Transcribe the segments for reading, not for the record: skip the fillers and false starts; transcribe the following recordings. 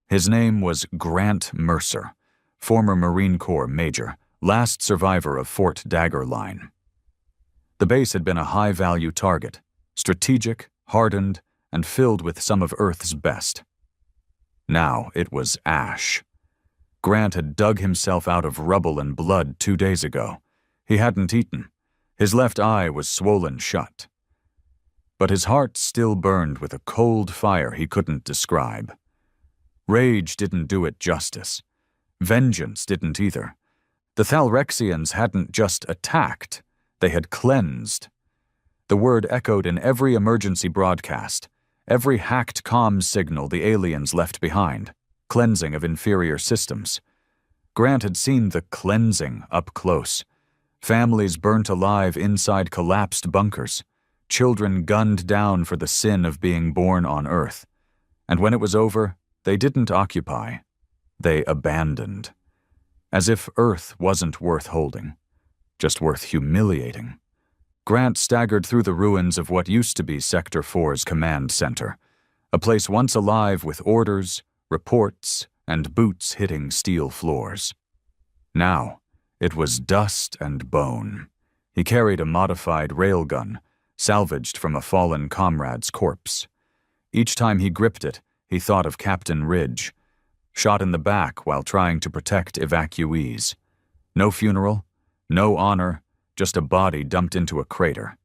His name was Grant Mercer, former Marine Corps major, last survivor of Fort Dagger Line. The base had been a high-value target, strategic, hardened, and filled with some of Earth's best. Now it was ash. Grant had dug himself out of rubble and blood 2 days ago. He hadn't eaten. His left eye was swollen shut. But his heart still burned with a cold fire he couldn't describe. Rage didn't do it justice. Vengeance didn't either. The Thalrexians hadn't just attacked, they had cleansed. The word echoed in every emergency broadcast, every hacked comms signal the aliens left behind, cleansing of inferior systems. Grant had seen the cleansing up close. Families burnt alive inside collapsed bunkers, children gunned down for the sin of being born on Earth. And when it was over, they didn't occupy. They abandoned. As if Earth wasn't worth holding, just worth humiliating. Grant staggered through the ruins of what used to be Sector 4's command center, a place once alive with orders, reports, and boots hitting steel floors. Now, it was dust and bone. He carried a modified railgun, salvaged from a fallen comrade's corpse. Each time he gripped it, he thought of Captain Ridge, shot in the back while trying to protect evacuees. No funeral, no honor, just a body dumped into a crater.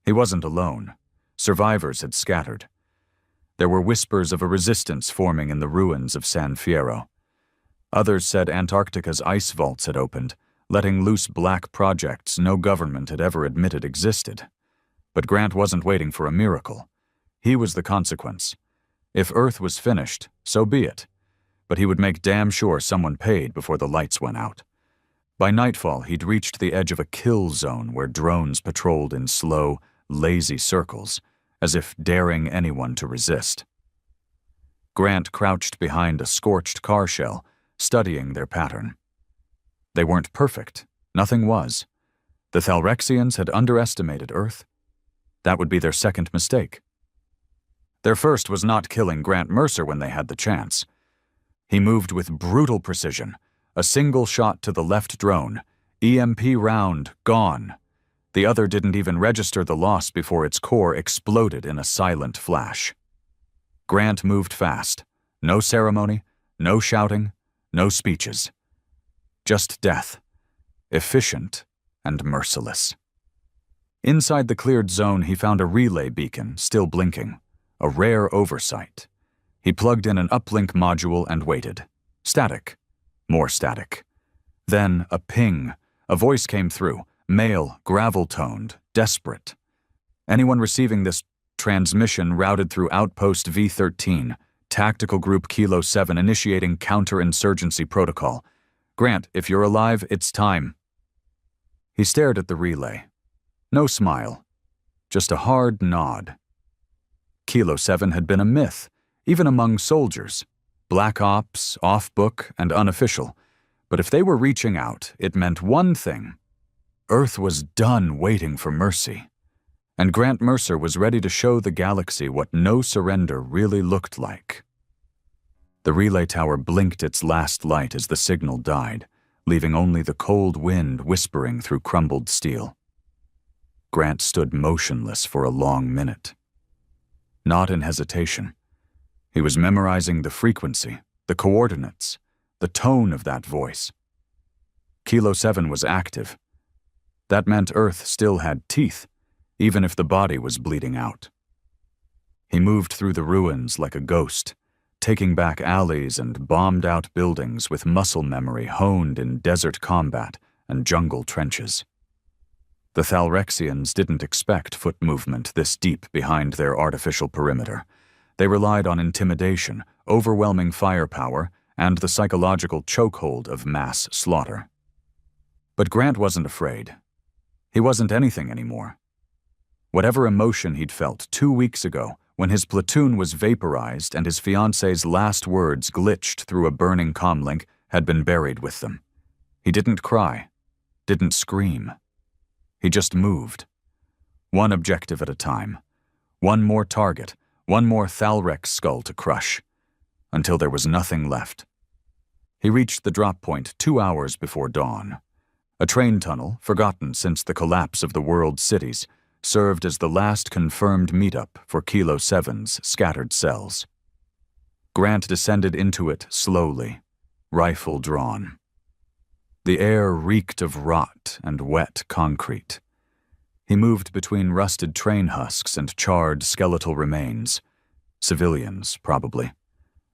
He wasn't alone. Survivors had scattered. There were whispers of a resistance forming in the ruins of San Fierro. Others said Antarctica's ice vaults had opened, letting loose black projects no government had ever admitted existed. But Grant wasn't waiting for a miracle. He was the consequence. If Earth was finished, so be it. But he would make damn sure someone paid before the lights went out. By nightfall, he'd reached the edge of a kill zone where drones patrolled in slow, lazy circles, as if daring anyone to resist. Grant crouched behind a scorched car shell, studying their pattern. They weren't perfect. Nothing was. The Thalrexians had underestimated Earth. That would be their second mistake. Their first was not killing Grant Mercer when they had the chance. He moved with brutal precision, a single shot to the left drone, EMP round, gone. The other didn't even register the loss before its core exploded in a silent flash. Grant moved fast. No ceremony, no shouting, no speeches. Just death. Efficient and merciless. Inside the cleared zone, he found a relay beacon, still blinking. A rare oversight. He plugged in an uplink module and waited. Static. More static. Then a ping. A voice came through, male, gravel-toned, desperate. Anyone receiving this transmission routed through Outpost V-13, Tactical Group Kilo 7 initiating counterinsurgency protocol. Grant, if you're alive, it's time. He stared at the relay. No smile. Just a hard nod. Kilo 7 had been a myth, even among soldiers. Black ops, off-book, and unofficial. But if they were reaching out, it meant one thing. Earth was done waiting for mercy. And Grant Mercer was ready to show the galaxy what no surrender really looked like. The relay tower blinked its last light as the signal died, leaving only the cold wind whispering through crumbled steel. Grant stood motionless for a long minute. Not in hesitation. He was memorizing the frequency, the coordinates, the tone of that voice. Kilo 7 was active. That meant Earth still had teeth, even if the body was bleeding out. He moved through the ruins like a ghost, taking back alleys and bombed-out buildings with muscle memory honed in desert combat and jungle trenches. The Thalrexians didn't expect foot movement this deep behind their artificial perimeter. They relied on intimidation, overwhelming firepower, and the psychological chokehold of mass slaughter. But Grant wasn't afraid. He wasn't anything anymore. Whatever emotion he'd felt 2 weeks ago when his platoon was vaporized and his fiancée's last words glitched through a burning comlink had been buried with them. He didn't cry, didn't scream. He just moved. One objective at a time. One more target, one more Thalrex skull to crush. until there was nothing left. He reached the drop point 2 hours before dawn. A train tunnel, forgotten since the collapse of the world's cities, served as the last confirmed meetup for Kilo 7's scattered cells. Grant descended into it slowly, rifle drawn. The air reeked of rot and wet concrete. He moved between rusted train husks and charred skeletal remains. Civilians, probably.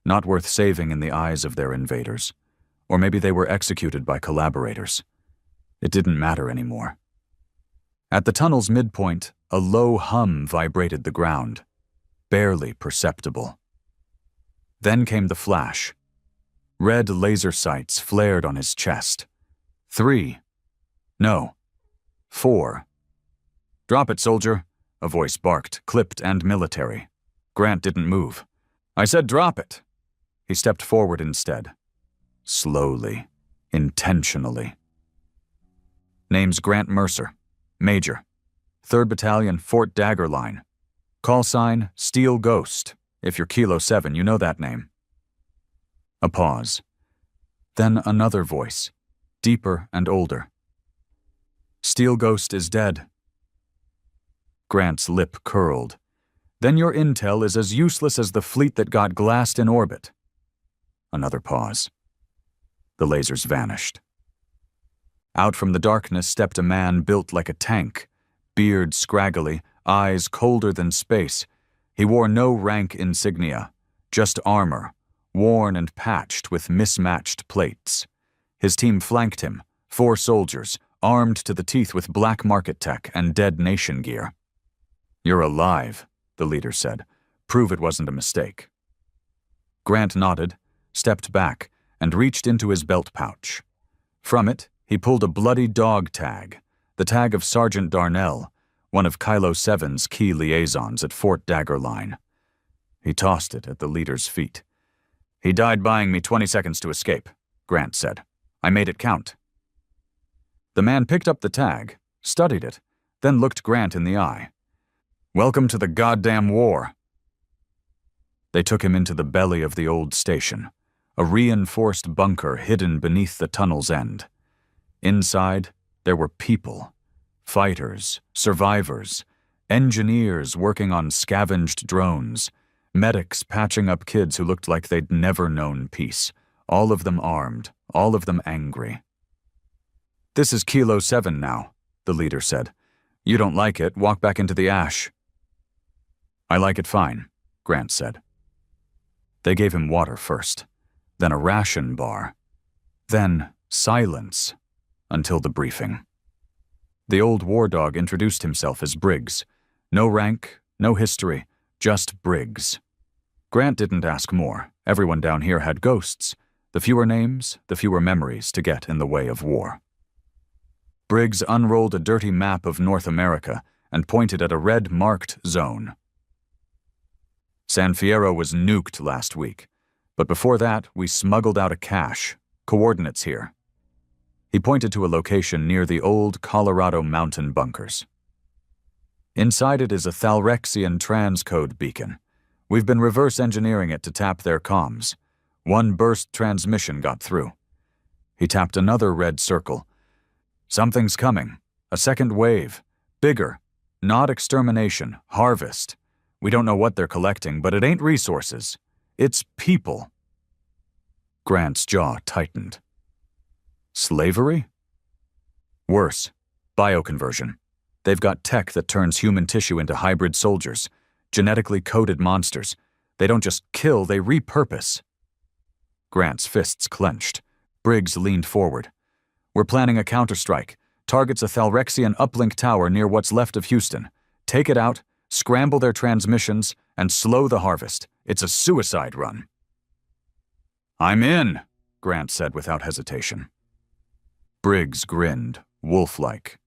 Not worth saving in the eyes of their invaders. Or maybe they were executed by collaborators. It didn't matter anymore. At the tunnel's midpoint, a low hum vibrated the ground, barely perceptible. Then came the flash. Red laser sights flared on his chest. 3. No. 4. "Drop it, soldier," a voice barked, clipped and military. Grant didn't move. "I said drop it." He stepped forward instead. Slowly, intentionally. Name's Grant Mercer, Major, 3rd Battalion, Fort Dagger Line. Call sign, Steel Ghost. If you're Kilo 7, you know that name. A pause. Then another voice, deeper and older. "Steel Ghost is dead." Grant's lip curled. "Then your intel is as useless as the fleet that got glassed in orbit." Another pause. The lasers vanished. Out from the darkness stepped a man built like a tank, beard scraggly, eyes colder than space. He wore no rank insignia, just armor, worn and patched with mismatched plates. His team flanked him, 4 soldiers, armed to the teeth with black market tech and Dead Nation gear. "You're alive," the leader said. "Prove it wasn't a mistake." Grant nodded, stepped back, and reached into his belt pouch. From it, he pulled a bloody dog tag, the tag of Sergeant Darnell, one of Kilo 7's key liaisons at Fort Dagger Line. He tossed it at the leader's feet. "He died buying me 20 seconds to escape," Grant said. "I made it count." The man picked up the tag, studied it, then looked Grant in the eye. "Welcome to the goddamn war." They took him into the belly of the old station, a reinforced bunker hidden beneath the tunnel's end. Inside, there were people, fighters, survivors, engineers working on scavenged drones, medics patching up kids who looked like they'd never known peace, all of them armed, all of them angry. "This is Kilo 7 now," the leader said. "You don't like it, walk back into the ash." "I like it fine," Grant said. They gave him water first, then a ration bar, then silence until the briefing. The old war dog introduced himself as Briggs. No rank, no history, just Briggs. Grant didn't ask more. Everyone down here had ghosts. The fewer names, the fewer memories to get in the way of war. Briggs unrolled a dirty map of North America and pointed at a red-marked zone. "San Fierro was nuked last week, but before that we smuggled out a cache. Coordinates here." He pointed to a location near the old Colorado mountain bunkers. "Inside it is a Thalrexian transcode beacon. We've been reverse engineering it to tap their comms. One burst transmission got through." He tapped another red circle. "Something's coming. A second wave. Bigger. Not extermination. Harvest. We don't know what they're collecting, but it ain't resources. It's people." Grant's jaw tightened. Slavery? Worse. Bioconversion. They've got tech that turns human tissue into hybrid soldiers, genetically coded monsters. They don't just kill, they repurpose. Grant's fists clenched. Briggs leaned forward. "We're planning a counterstrike. Targets a Thalrexian uplink tower near what's left of Houston. Take it out, scramble their transmissions, and slow the harvest. It's a suicide run." "I'm in," Grant said without hesitation. Briggs grinned, wolf-like.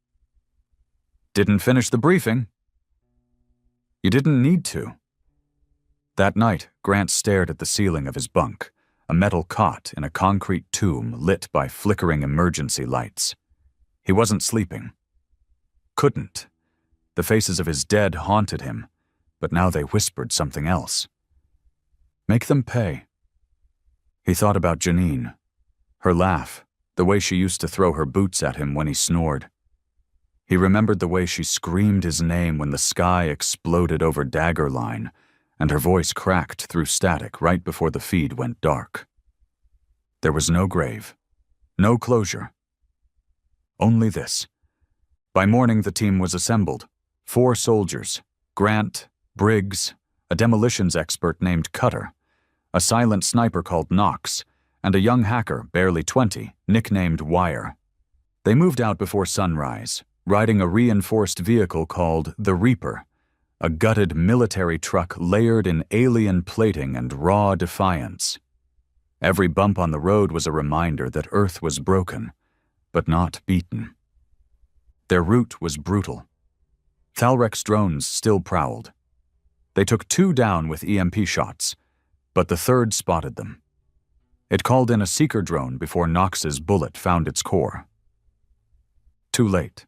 "Didn't finish the briefing." "You didn't need to." That night, Grant stared at the ceiling of his bunk, a metal cot in a concrete tomb lit by flickering emergency lights. He wasn't sleeping. Couldn't. The faces of his dead haunted him, but now they whispered something else. Make them pay. He thought about Janine. Her laugh, the way she used to throw her boots at him when he snored. He remembered the way she screamed his name when the sky exploded over Dagger Line, and her voice cracked through static right before the feed went dark. There was no grave, no closure. Only this. By morning, the team was assembled. 4 soldiers, Grant, Briggs, a demolitions expert named Cutter, a silent sniper called Knox, and a young hacker, barely 20, nicknamed Wire. They moved out before sunrise, riding a reinforced vehicle called the Reaper, a gutted military truck layered in alien plating and raw defiance. Every bump on the road was a reminder that Earth was broken, but not beaten. Their route was brutal. Thalrek's drones still prowled. They took 2 down with EMP shots, but the 3rd spotted them. It called in a seeker drone before Knox's bullet found its core. Too late.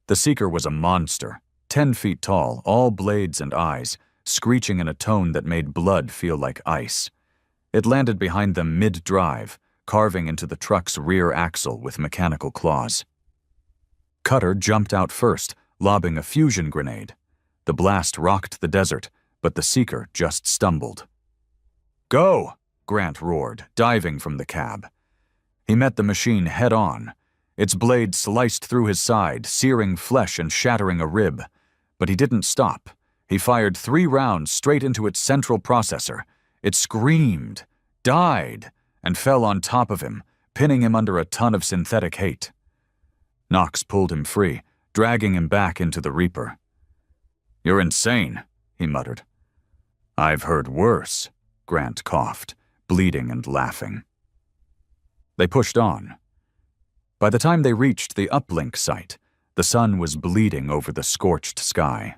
The seeker was a monster, 10 feet tall, all blades and eyes, screeching in a tone that made blood feel like ice. It landed behind them mid-drive, carving into the truck's rear axle with mechanical claws. Cutter jumped out first, lobbing a fusion grenade. The blast rocked the desert, but the seeker just stumbled. "Go!" Grant roared, diving from the cab. He met the machine head-on. Its blade sliced through his side, searing flesh and shattering a rib. But he didn't stop. He fired 3 rounds straight into its central processor. It screamed, died, and fell on top of him, pinning him under a ton of synthetic hate. Knox pulled him free, dragging him back into the Reaper. "You're insane," he muttered. "I've heard worse," Grant coughed, bleeding and laughing. They pushed on. By the time they reached the uplink site, the sun was bleeding over the scorched sky.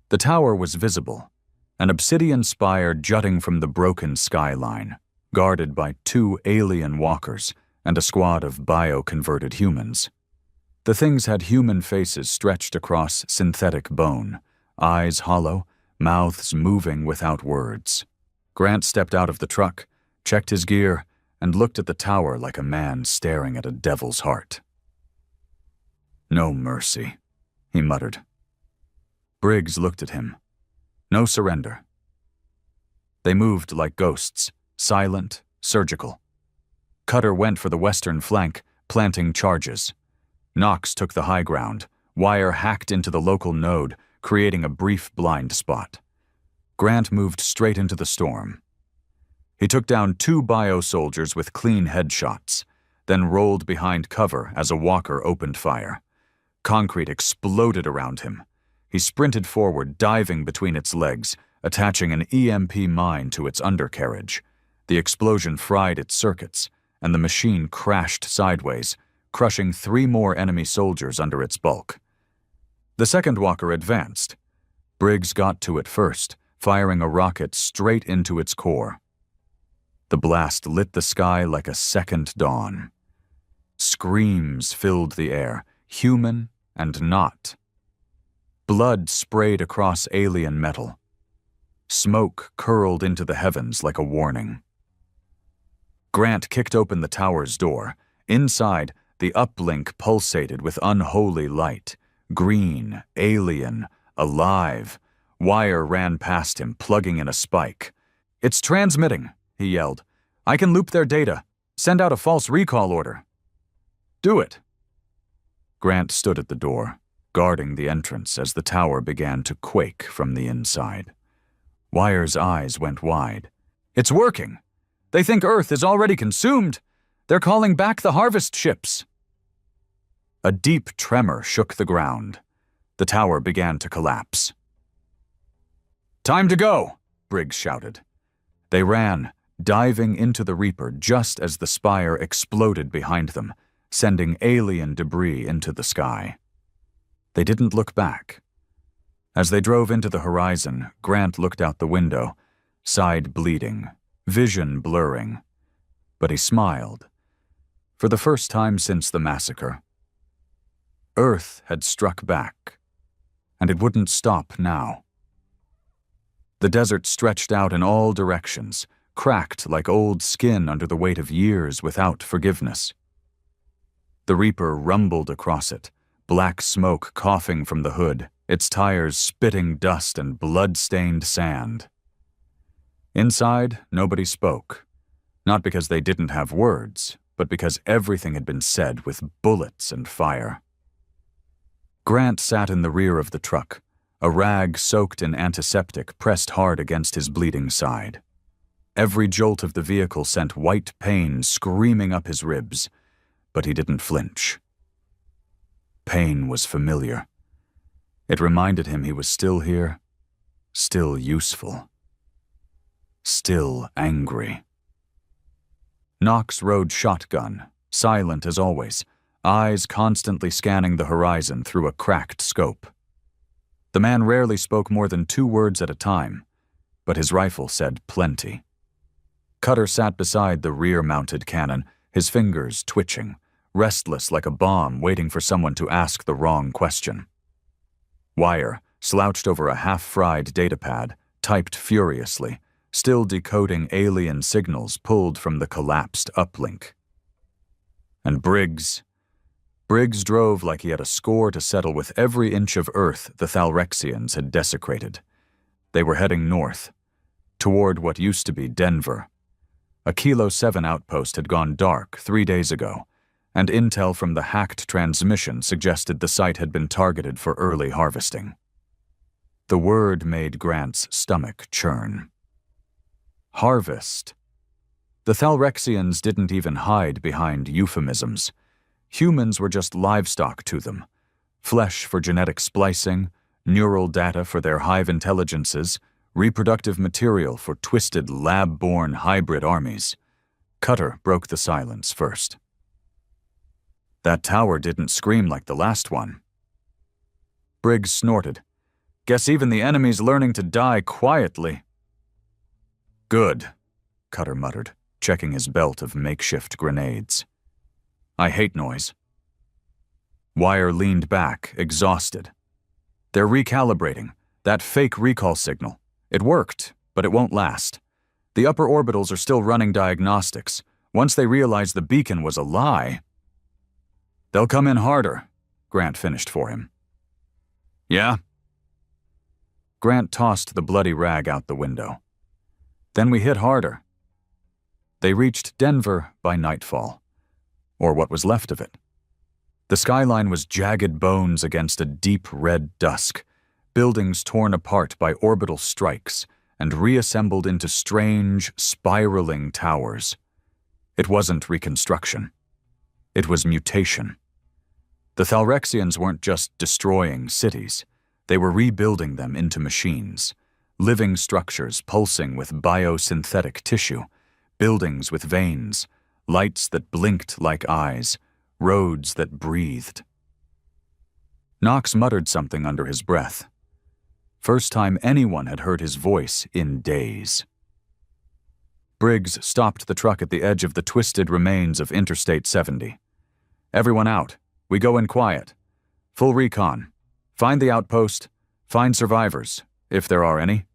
The tower was visible, an obsidian spire jutting from the broken skyline, guarded by 2 alien walkers and a squad of bio-converted humans. The things had human faces stretched across synthetic bone, eyes hollow, mouths moving without words. Grant stepped out of the truck, checked his gear, and looked at the tower like a man staring at a devil's heart. "No mercy," he muttered. Briggs looked at him. No surrender. They moved like ghosts, silent, surgical. Cutter went for the western flank, planting charges. Knox took the high ground. Wire hacked into the local node, creating a brief blind spot. Grant moved straight into the storm. He took down 2 bio-soldiers with clean headshots, then rolled behind cover as a walker opened fire. Concrete exploded around him. He sprinted forward, diving between its legs, attaching an EMP mine to its undercarriage. The explosion fried its circuits, and the machine crashed sideways, crushing 3 more enemy soldiers under its bulk. The second walker advanced. Briggs got to it first, firing a rocket straight into its core. The blast lit the sky like a second dawn. Screams filled the air, human and not. Blood sprayed across alien metal. Smoke curled into the heavens like a warning. Grant kicked open the tower's door. Inside, the uplink pulsated with unholy light. Green, alien, alive. Wire ran past him, plugging in a spike. "It's transmitting," he yelled. "I can loop their data. Send out a false recall order." "Do it." Grant stood at the door, guarding the entrance as the tower began to quake from the inside. Wire's eyes went wide. "It's working. They think Earth is already consumed. They're calling back the harvest ships." A deep tremor shook the ground. The tower began to collapse. "Time to go," Briggs shouted. They ran, diving into the Reaper just as the spire exploded behind them, sending alien debris into the sky. They didn't look back. As they drove into the horizon, Grant looked out the window, side bleeding, vision blurring. But he smiled. For the first time since the massacre. Earth had struck back, and it wouldn't stop now. The desert stretched out in all directions, cracked like old skin under the weight of years without forgiveness. The Reaper rumbled across it, black smoke coughing from the hood, its tires spitting dust and blood-stained sand. Inside, nobody spoke, not because they didn't have words, but because everything had been said with bullets and fire. Grant sat in the rear of the truck, a rag soaked in antiseptic pressed hard against his bleeding side. Every jolt of the vehicle sent white pain screaming up his ribs, but he didn't flinch. Pain was familiar. It reminded him he was still here, still useful, still angry. Knox rode shotgun, silent as always, eyes constantly scanning the horizon through a cracked scope. The man rarely spoke more than 2 words at a time, but his rifle said plenty. Cutter sat beside the rear-mounted cannon, his fingers twitching, restless like a bomb waiting for someone to ask the wrong question. Wire, slouched over a half-fried datapad, typed furiously, still decoding alien signals pulled from the collapsed uplink. And Briggs drove like he had a score to settle with every inch of Earth the Thalrexians had desecrated. They were heading north, toward what used to be Denver. A Kilo 7 outpost had gone dark 3 days ago, and intel from the hacked transmission suggested the site had been targeted for early harvesting. The word made Grant's stomach churn. Harvest. The Thalrexians didn't even hide behind euphemisms. Humans were just livestock to them. Flesh for genetic splicing, neural data for their hive intelligences, reproductive material for twisted lab-born hybrid armies. Cutter broke the silence first. That tower didn't scream like the last one. Briggs snorted. Guess even the enemy's learning to die quietly. Good, Cutter muttered, checking his belt of makeshift grenades. I hate noise. Wire leaned back, exhausted. They're recalibrating. That fake recall signal. It worked, but it won't last. The upper orbitals are still running diagnostics. Once they realize the beacon was a lie... They'll come in harder, Grant finished for him. Yeah? Grant tossed the bloody rag out the window. Then we hit harder. They reached Denver by nightfall, or what was left of it. The skyline was jagged bones against a deep red dusk, buildings torn apart by orbital strikes and reassembled into strange, spiraling towers. It wasn't reconstruction. It was mutation. The Thalrexians weren't just destroying cities. They were rebuilding them into machines, living structures pulsing with biosynthetic tissue, buildings with veins, lights that blinked like eyes, roads that breathed. Knox muttered something under his breath. First time anyone had heard his voice in days. Briggs stopped the truck at the edge of the twisted remains of Interstate 70. Everyone out. We go in quiet. Full recon. Find the outpost. Find survivors, if there are any.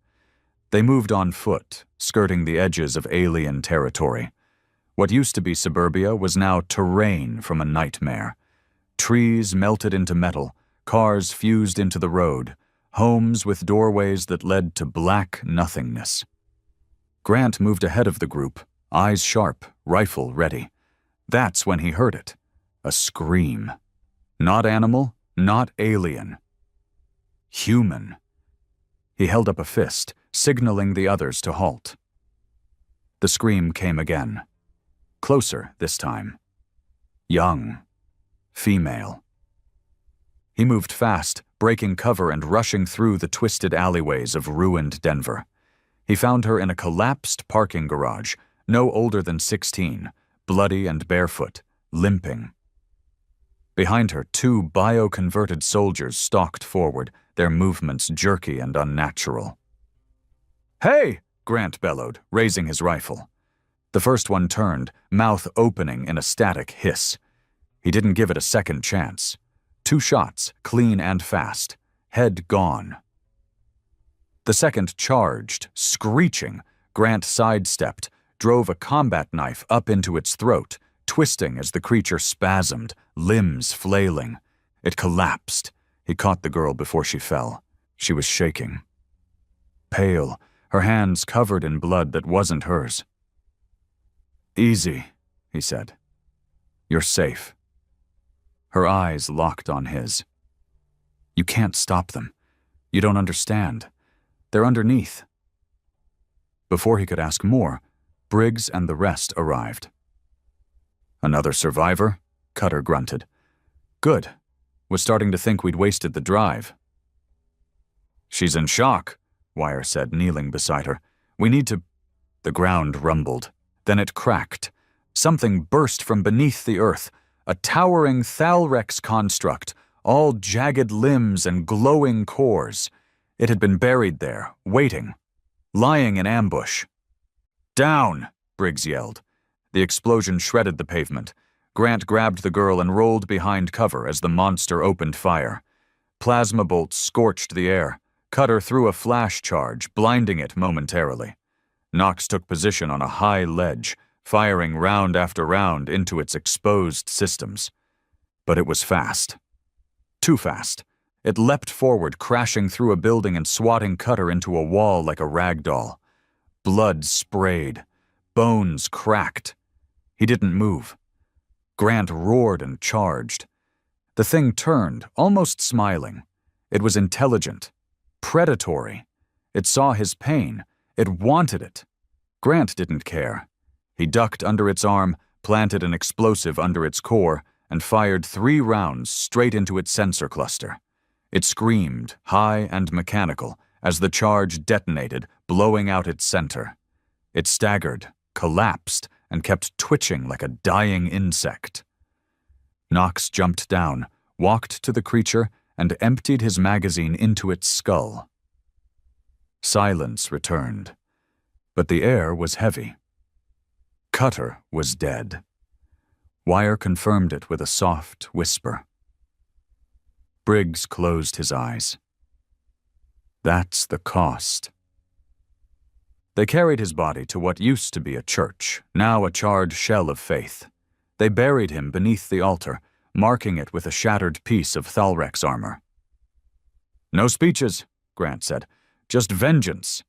They moved on foot, skirting the edges of alien territory. What used to be suburbia was now terrain from a nightmare. Trees melted into metal, cars fused into the road, homes with doorways that led to black nothingness. Grant moved ahead of the group, eyes sharp, rifle ready. That's when he heard it. A scream. Not animal, not alien. Human. He held up a fist, signaling the others to halt. The scream came again. Closer this time. Young. Female. He moved fast, breaking cover and rushing through the twisted alleyways of ruined Denver. He found her in a collapsed parking garage, no older than 16, bloody and barefoot, limping. Behind her, 2 bio-converted soldiers stalked forward, their movements jerky and unnatural. "Hey!" Grant bellowed, raising his rifle. The first one turned, mouth opening in a static hiss. He didn't give it a second chance. 2 shots, clean and fast. Head gone. The second charged, screeching. Grant sidestepped, drove a combat knife up into its throat, twisting as the creature spasmed, limbs flailing. It collapsed. He caught the girl before she fell. She was shaking. Pale, her hands covered in blood that wasn't hers. "Easy," he said. "You're safe." Her eyes locked on his. "You can't stop them. You don't understand. They're underneath." Before he could ask more, Briggs and the rest arrived. "Another survivor?" Cutter grunted. "Good. Was starting to think we'd wasted the drive." "She's in shock," Wire said, kneeling beside her. "We need to—" The ground rumbled. Then it cracked. Something burst from beneath the earth, a towering Thalrex construct, all jagged limbs and glowing cores. It had been buried there, waiting, lying in ambush. "Down!" Briggs yelled. The explosion shredded the pavement. Grant grabbed the girl and rolled behind cover as the monster opened fire. Plasma bolts scorched the air. Cutter threw a flash charge, blinding it momentarily. Knox took position on a high ledge, firing round after round into its exposed systems. But it was fast. Too fast. It leapt forward, crashing through a building and swatting Cutter into a wall like a rag doll. Blood sprayed. Bones cracked. He didn't move. Grant roared and charged. The thing turned, almost smiling. It was intelligent. Predatory. It saw his pain. It wanted it. Grant didn't care. He ducked under its arm, planted an explosive under its core, and fired 3 rounds straight into its sensor cluster. It screamed, high and mechanical, as the charge detonated, blowing out its center. It staggered, collapsed, and kept twitching like a dying insect. Knox jumped down, walked to the creature, and emptied his magazine into its skull. Silence returned, but the air was heavy. Cutter was dead. Wire confirmed it with a soft whisper. Briggs closed his eyes. That's the cost. They carried his body to what used to be a church, now a charred shell of faith. They buried him beneath the altar, marking it with a shattered piece of Thalrex armor. "No speeches," Grant said. "Just vengeance."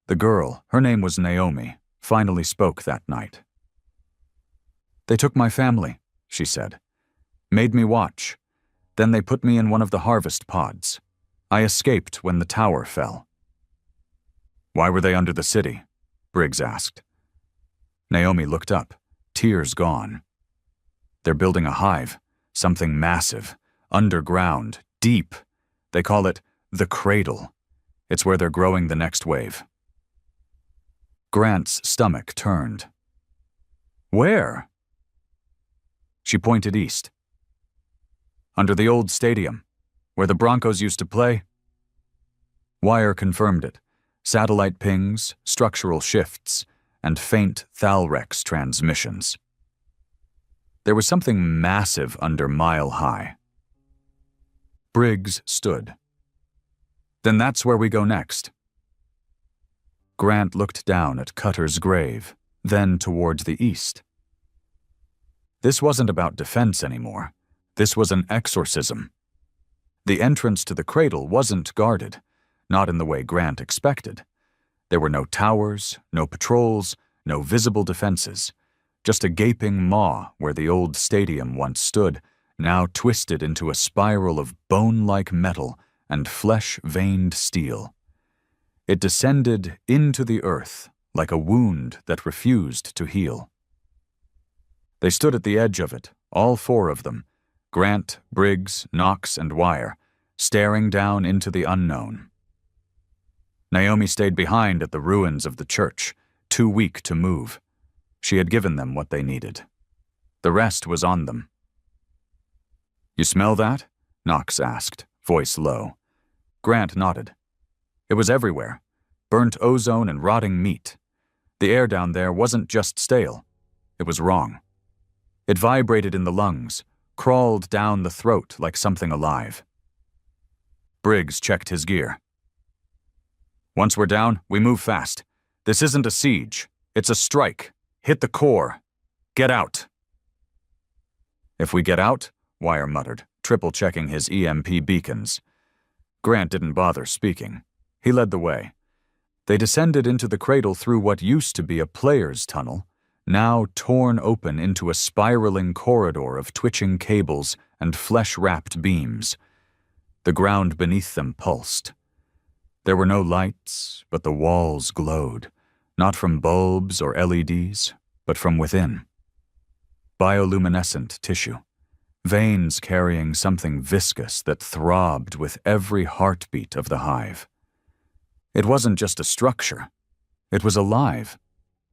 The girl, her name was Naomi, finally spoke that night. "They took my family," she said. "Made me watch. Then they put me in one of the harvest pods. I escaped when the tower fell." "Why were they under the city?" Briggs asked. Naomi looked up, tears gone. "They're building a hive, something massive, underground, deep. They call it the Cradle. It's where they're growing the next wave." Grant's stomach turned. "Where?" She pointed east. "Under the old stadium, where the Broncos used to play." Wire confirmed it. Satellite pings, structural shifts, and faint Thalrex transmissions. There was something massive under Mile High. Briggs stood. "Then that's where we go next." Grant looked down at Cutter's grave, then towards the east. This wasn't about defense anymore. This was an exorcism. The entrance to the cradle wasn't guarded, not in the way Grant expected. There were no towers, no patrols, no visible defenses. Just a gaping maw where the old stadium once stood, now twisted into a spiral of bone-like metal and flesh-veined steel. It descended into the earth like a wound that refused to heal. They stood at the edge of it, all 4 of them, Grant, Briggs, Knox, and Wire, staring down into the unknown. Naomi stayed behind at the ruins of the church, too weak to move. She had given them what they needed. The rest was on them. "You smell that?" Knox asked, voice low. Grant nodded. It was everywhere. Burnt ozone and rotting meat. The air down there wasn't just stale. It was wrong. It vibrated in the lungs, crawled down the throat like something alive. Briggs checked his gear. "Once we're down, we move fast. This isn't a siege. It's a strike. Hit the core. Get out. If we get out, Wire muttered, triple-checking his EMP beacons. Grant didn't bother speaking. He led the way. They descended into the cradle through what used to be a player's tunnel, now torn open into a spiraling corridor of twitching cables and flesh-wrapped beams. The ground beneath them pulsed. There were no lights, but the walls glowed, not from bulbs or LEDs, but from within. Bioluminescent tissue, veins carrying something viscous that throbbed with every heartbeat of the hive. It wasn't just a structure. It was alive.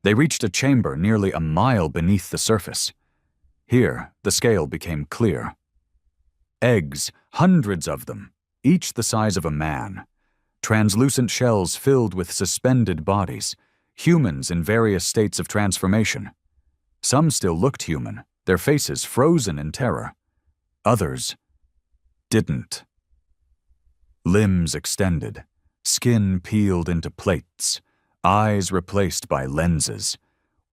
They reached a chamber nearly a mile beneath the surface. Here, the scale became clear. Eggs, hundreds of them, each the size of a man. Translucent shells filled with suspended bodies, humans in various states of transformation. Some still looked human, their faces frozen in terror. Others didn't. Limbs extended, skin peeled into plates, eyes replaced by lenses.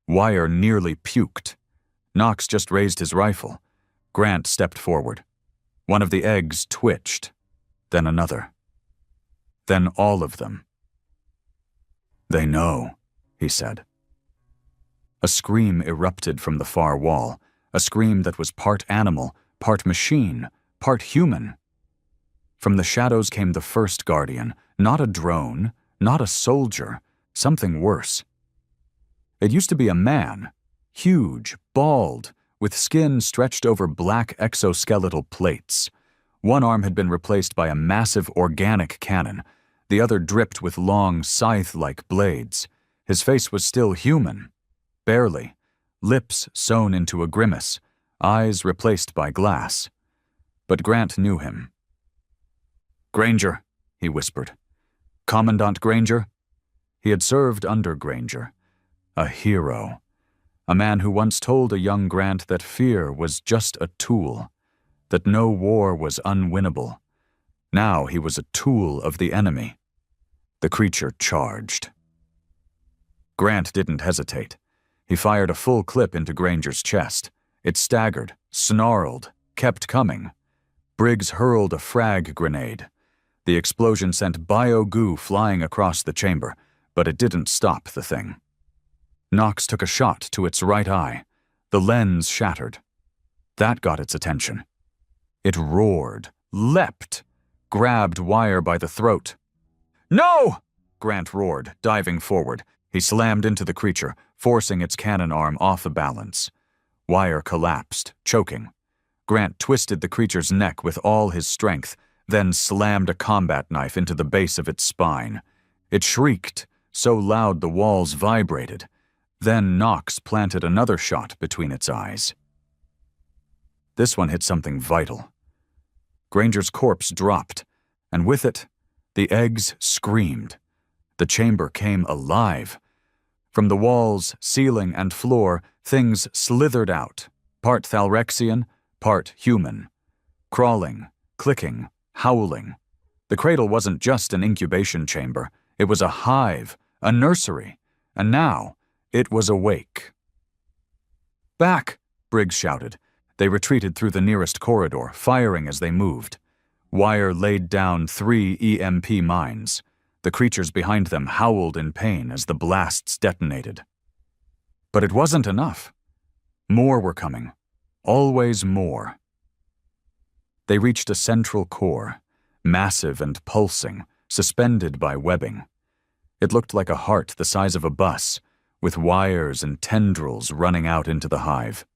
Wire nearly puked. Knox just raised his rifle. Grant stepped forward. One of the eggs twitched, then another. Then all of them. "They know," he said. A scream erupted from the far wall, a scream that was part animal, part machine, part human. From the shadows came the first guardian, not a drone, not a soldier, something worse. It used to be a man, huge, bald, with skin stretched over black exoskeletal plates. One arm had been replaced by a massive organic cannon. The other dripped with long, scythe-like blades. His face was still human. Barely. Lips sewn into a grimace. Eyes replaced by glass. But Grant knew him. "Granger," he whispered. "Commandant Granger?" He had served under Granger. A hero. A man who once told a young Grant that fear was just a tool, that no war was unwinnable. Now he was a tool of the enemy. The creature charged. Grant didn't hesitate. He fired a full clip into Granger's chest. It staggered, snarled, kept coming. Briggs hurled a frag grenade. The explosion sent bio-goo flying across the chamber, but it didn't stop the thing. Knox took a shot to its right eye. The lens shattered. That got its attention. It roared, leapt, grabbed Wire by the throat. "No!" Grant roared, diving forward. He slammed into the creature, forcing its cannon arm off balance. Wire collapsed, choking. Grant twisted the creature's neck with all his strength, then slammed a combat knife into the base of its spine. It shrieked, so loud the walls vibrated. Then Knox planted another shot between its eyes. This one hit something vital. Granger's corpse dropped, and with it, the eggs screamed. The chamber came alive. From the walls, ceiling, and floor, things slithered out, part Thalrexian, part human. Crawling, clicking, howling. The cradle wasn't just an incubation chamber. It was a hive, a nursery, and now it was awake. "Back!" Briggs shouted. They retreated through the nearest corridor, firing as they moved. Wire laid down 3 EMP mines. The creatures behind them howled in pain as the blasts detonated. But it wasn't enough. More were coming. Always more. They reached a central core, massive and pulsing, suspended by webbing. It looked like a heart the size of a bus, with wires and tendrils running out into the hive.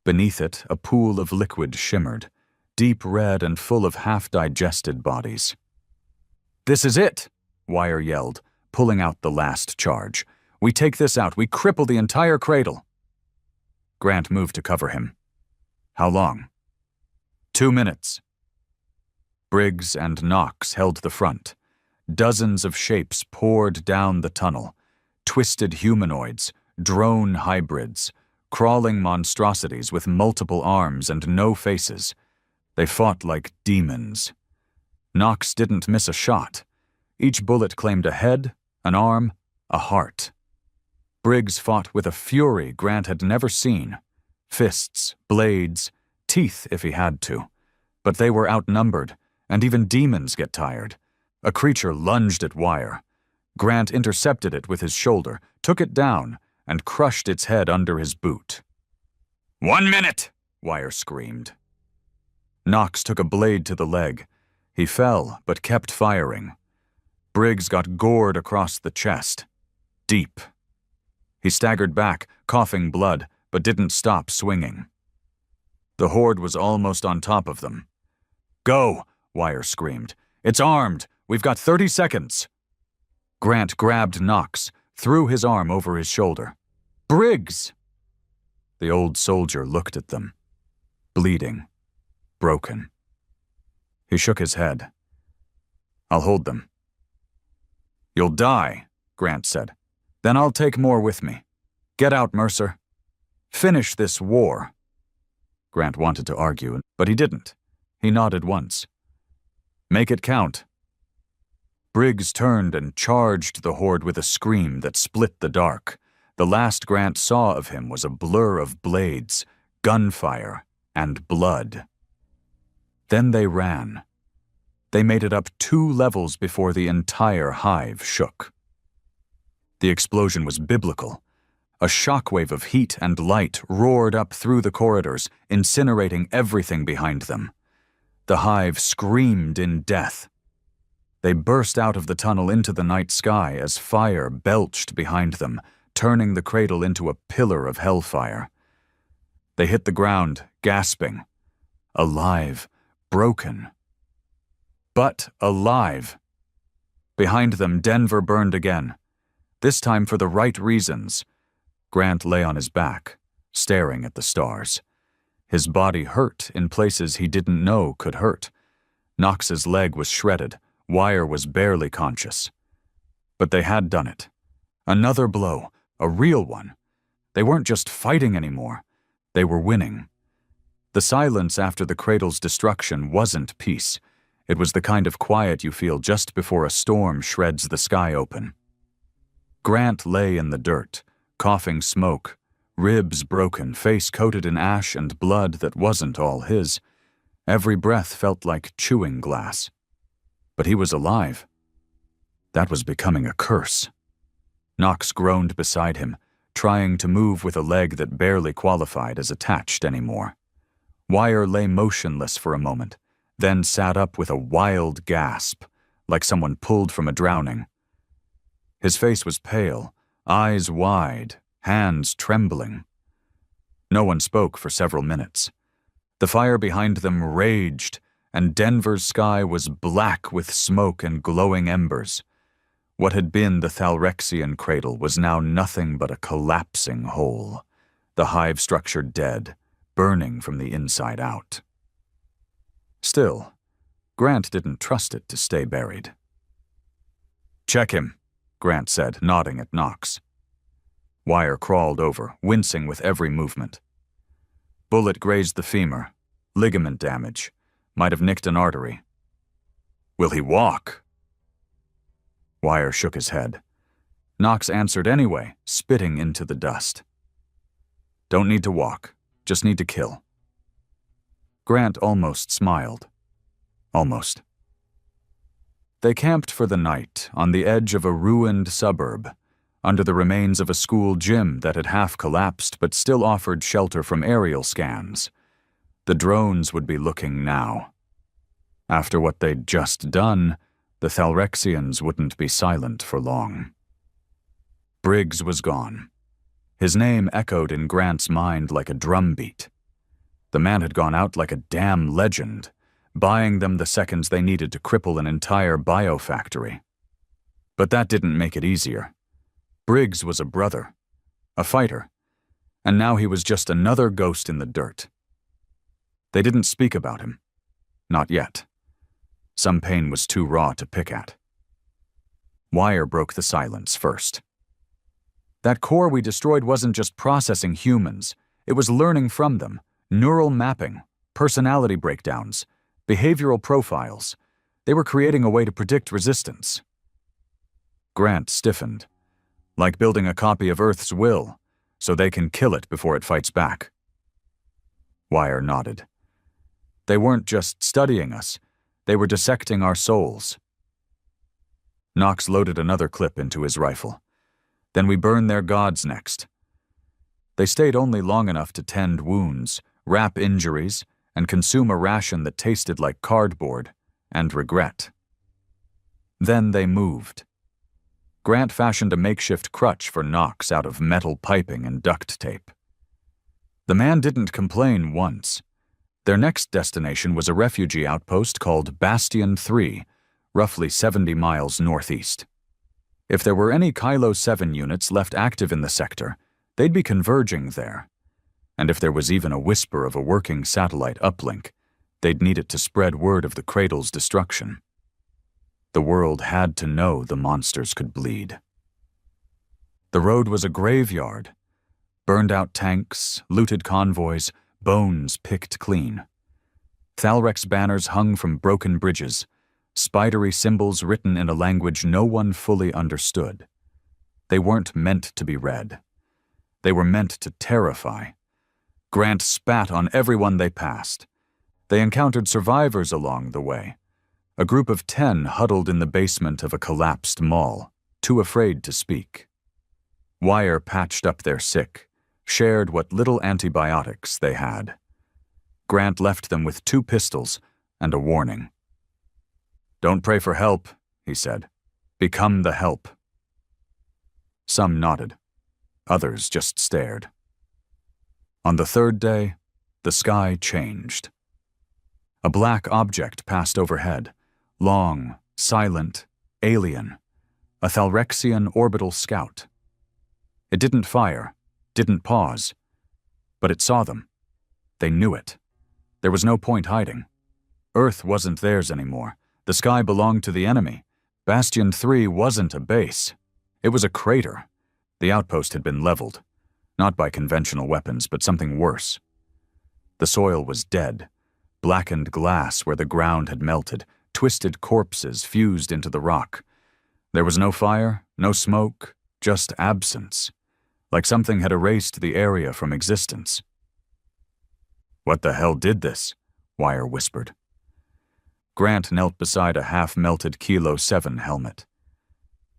Beneath it, a pool of liquid shimmered, deep red and full of half-digested bodies. "This is it!" Wire yelled, pulling out the last charge. "We take this out, we cripple the entire cradle." Grant moved to cover him. "How long?" 2 minutes. Briggs and Knox held the front. Dozens of shapes poured down the tunnel. Twisted humanoids, drone hybrids, crawling monstrosities with multiple arms and no faces. They fought like demons. Knox didn't miss a shot. Each bullet claimed a head, an arm, a heart. Briggs fought with a fury Grant had never seen. Fists, blades, teeth if he had to. But they were outnumbered, and even demons get tired. A creature lunged at Wire. Grant intercepted it with his shoulder, took it down, and crushed its head under his boot. "1 minute!" Wire screamed. Knox took a blade to the leg. He fell, but kept firing. Briggs got gored across the chest. Deep. He staggered back, coughing blood, but didn't stop swinging. The horde was almost on top of them. "Go!" Wire screamed. "It's armed! We've got 30 seconds!" Grant grabbed Knox, threw his arm over his shoulder. "Briggs!" The old soldier looked at them. Bleeding. Broken. He shook his head. "I'll hold them." "You'll die," Grant said. "Then I'll take more with me. Get out, Mercer. Finish this war." Grant wanted to argue, but he didn't. He nodded once. "Make it count." Briggs turned and charged the horde with a scream that split the dark. The last Grant saw of him was a blur of blades, gunfire, and blood. Then they ran. They made it up 2 levels before the entire hive shook. The explosion was biblical. A shockwave of heat and light roared up through the corridors, incinerating everything behind them. The hive screamed in death. They burst out of the tunnel into the night sky as fire belched behind them, turning the cradle into a pillar of hellfire. They hit the ground, gasping. Alive, broken. But alive. Behind them, Denver burned again. This time for the right reasons. Grant lay on his back, staring at the stars. His body hurt in places he didn't know could hurt. Knox's leg was shredded. Wire was barely conscious. But they had done it. Another blow, a real one. They weren't just fighting anymore. They were winning. The silence after the cradle's destruction wasn't peace. It was the kind of quiet you feel just before a storm shreds the sky open. Grant lay in the dirt, coughing smoke, ribs broken, face coated in ash and blood that wasn't all his. Every breath felt like chewing glass. But he was alive. That was becoming a curse. Knox groaned beside him, trying to move with a leg that barely qualified as attached anymore. Wire lay motionless for a moment, then sat up with a wild gasp, like someone pulled from a drowning. His face was pale, eyes wide, hands trembling. No one spoke for several minutes. The fire behind them raged, and Denver's sky was black with smoke and glowing embers. What had been the Thalrexian cradle was now nothing but a collapsing hole, the hive structure dead, burning from the inside out. Still, Grant didn't trust it to stay buried. "Check him," Grant said, nodding at Knox. Wire crawled over, wincing with every movement. Bullet grazed the femur, ligament damage, might have nicked an artery. "Will he walk?" Wire shook his head. Knox answered anyway, spitting into the dust. "Don't need to walk, just need to kill." Grant almost smiled. Almost. They camped for the night on the edge of a ruined suburb, under the remains of a school gym that had half collapsed but still offered shelter from aerial scans. The drones would be looking now. After what they'd just done, the Thalrexians wouldn't be silent for long. Briggs was gone. His name echoed in Grant's mind like a drumbeat. The man had gone out like a damn legend, buying them the seconds they needed to cripple an entire biofactory. But that didn't make it easier. Briggs was a brother, a fighter, and now he was just another ghost in the dirt. They didn't speak about him. Not yet. Some pain was too raw to pick at. Wire broke the silence first. "That core we destroyed wasn't just processing humans. It was learning from them, neural mapping, personality breakdowns, behavioral profiles. They were creating a way to predict resistance." Grant stiffened. Like building a copy of Earth's will, so they can kill it before it fights back. Wire nodded. They weren't just studying us, they were dissecting our souls. Knox loaded another clip into his rifle. Then we burn their gods next. They stayed only long enough to tend wounds, wrap injuries, and consume a ration that tasted like cardboard and regret. Then they moved. Grant fashioned a makeshift crutch for Knox out of metal piping and duct tape. The man didn't complain once. Their next destination was a refugee outpost called Bastion 3, roughly 70 miles northeast. If there were any Kylo 7 units left active in the sector, they'd be converging there. And if there was even a whisper of a working satellite uplink, they'd need it to spread word of the Cradle's destruction. The world had to know the monsters could bleed. The road was a graveyard. Burned-out tanks, looted convoys, bones picked clean. Thalrex banners hung from broken bridges, spidery symbols written in a language no one fully understood. They weren't meant to be read. They were meant to terrify. Grant spat on everyone they passed. They encountered survivors along the way. A group of 10 huddled in the basement of a collapsed mall, too afraid to speak. Wire patched up their sick, shared what little antibiotics they had. Grant left them with 2 pistols and a warning. "Don't pray for help," he said. "Become the help." Some nodded. Others just stared. On the 3rd day, the sky changed. A black object passed overhead, long, silent, alien, a Thalrexian orbital scout. It didn't fire, didn't pause, but it saw them. They knew it. There was no point hiding. Earth wasn't theirs anymore. The sky belonged to the enemy. Bastion 3 wasn't a base. It was a crater. The outpost had been leveled, not by conventional weapons, but something worse. The soil was dead, blackened glass where the ground had melted, twisted corpses fused into the rock. There was no fire, no smoke, just absence, like something had erased the area from existence. "What the hell did this?" Wire whispered. Grant knelt beside a half-melted Kilo 7 helmet.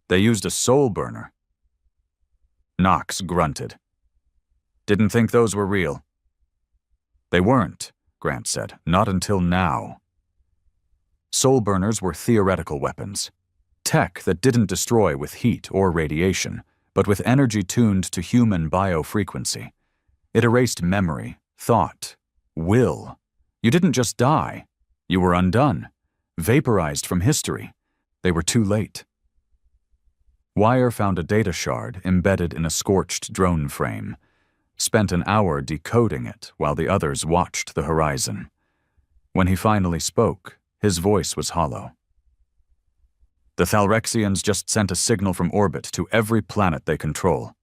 "They used a soul burner." Knox grunted. "Didn't think those were real." "They weren't," Grant said, "not until now." Soul burners were theoretical weapons. Tech that didn't destroy with heat or radiation, but with energy tuned to human biofrequency. It erased memory, thought, will. You didn't just die. You were undone, vaporized from history. They were too late. Wire found a data shard embedded in a scorched drone frame, spent an hour decoding it while the others watched the horizon. When he finally spoke, his voice was hollow. "The Thalrexians just sent a signal from orbit to every planet they control."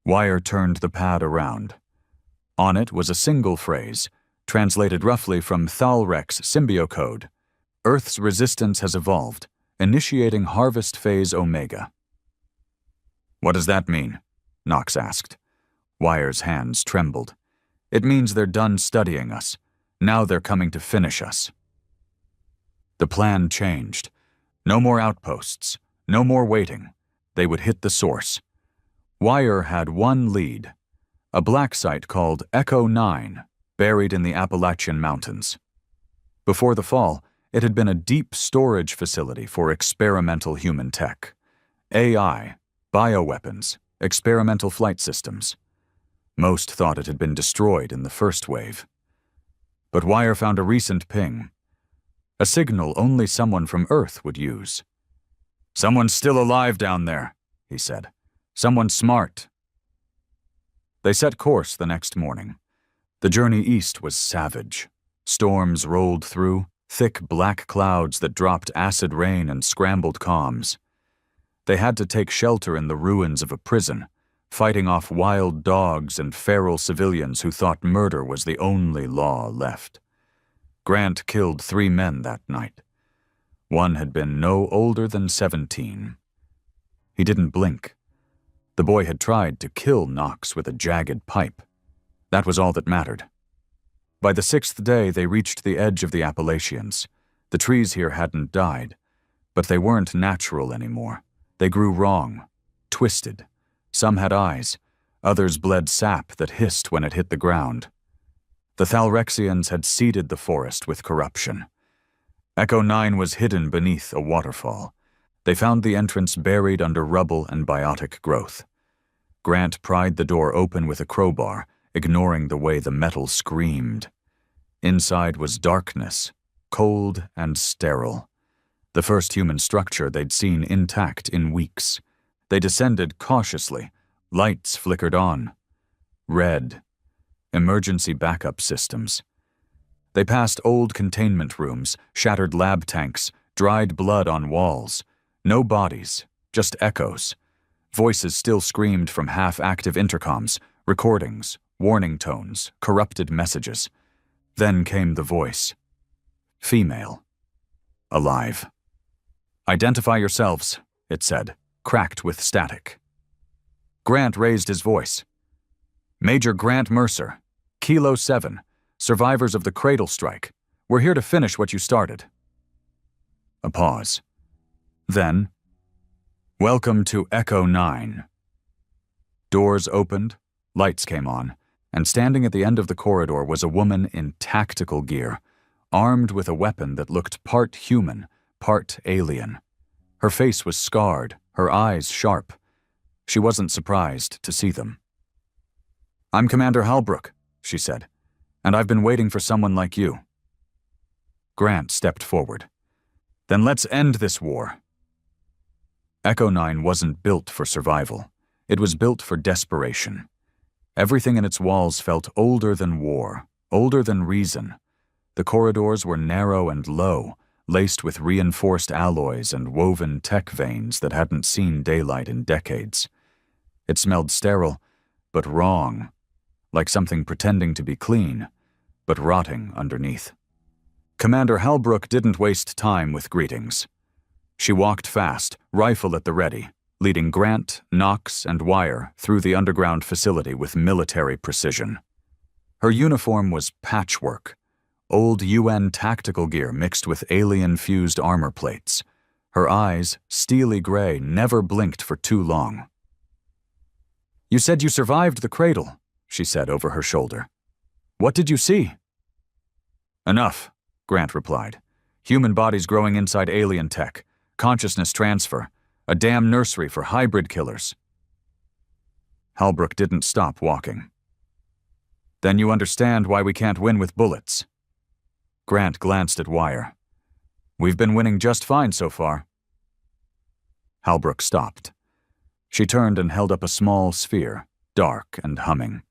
Wire turned the pad around. On it was a single phrase, translated roughly from Thalrex symbiocode. "Earth's resistance has evolved, initiating harvest phase Omega." "What does that mean?" Knox asked. Wire's hands trembled. "It means they're done studying us. Now they're coming to finish us." The plan changed. No more outposts, no more waiting. They would hit the source. Wire had one lead, a black site called Echo 9, buried in the Appalachian Mountains. Before the fall, it had been a deep storage facility for experimental human tech. AI, bioweapons, experimental flight systems. Most thought it had been destroyed in the first wave. But Wire found a recent ping. A signal only someone from Earth would use. "Someone's still alive down there," he said. "Someone smart." They set course the next morning. The journey east was savage. Storms rolled through, thick black clouds that dropped acid rain and scrambled comms. They had to take shelter in the ruins of a prison, fighting off wild dogs and feral civilians who thought murder was the only law left. Grant killed 3 men that night. One had been no older than 17. He didn't blink. The boy had tried to kill Knox with a jagged pipe. That was all that mattered. By the 6th day, they reached the edge of the Appalachians. The trees here hadn't died, but they weren't natural anymore. They grew wrong, twisted. Some had eyes. Others bled sap that hissed when it hit the ground. The Thalrexians had seeded the forest with corruption. Echo 9 was hidden beneath a waterfall. They found the entrance buried under rubble and biotic growth. Grant pried the door open with a crowbar, ignoring the way the metal screamed. Inside was darkness, cold and sterile. The first human structure they'd seen intact in weeks. They descended cautiously. Lights flickered on. Red. Emergency backup systems. They passed old containment rooms, shattered lab tanks, dried blood on walls. No bodies, just echoes. Voices still screamed from half-active intercoms, recordings, warning tones, corrupted messages. Then came the voice. Female. Alive. "Identify yourselves," it said, cracked with static. Grant raised his voice. "Major Grant Mercer, Kilo 7, survivors of the Cradle Strike. We're here to finish what you started." A pause. Then, "Welcome to Echo 9. Doors opened, lights came on, and standing at the end of the corridor was a woman in tactical gear, armed with a weapon that looked part human, part alien. Her face was scarred, her eyes sharp. She wasn't surprised to see them. "I'm Commander Halbrook," she said, "and I've been waiting for someone like you." Grant stepped forward. "Then let's end this war." Echo 9 wasn't built for survival. It was built for desperation. Everything in its walls felt older than war, older than reason. The corridors were narrow and low, laced with reinforced alloys and woven tech veins that hadn't seen daylight in decades. It smelled sterile, but wrong, like something pretending to be clean, but rotting underneath. Commander Halbrook didn't waste time with greetings. She walked fast, rifle at the ready, leading Grant, Knox, and Wire through the underground facility with military precision. Her uniform was patchwork, old UN tactical gear mixed with alien-fused armor plates. Her eyes, steely gray, never blinked for too long. "You said you survived the cradle," she said over her shoulder. "What did you see?" "Enough," Grant replied. "Human bodies growing inside alien tech, consciousness transfer, a damn nursery for hybrid killers." Halbrook didn't stop walking. "Then you understand why we can't win with bullets." Grant glanced at Wire. "We've been winning just fine so far." Halbrook stopped. She turned and held up a small sphere, dark and humming.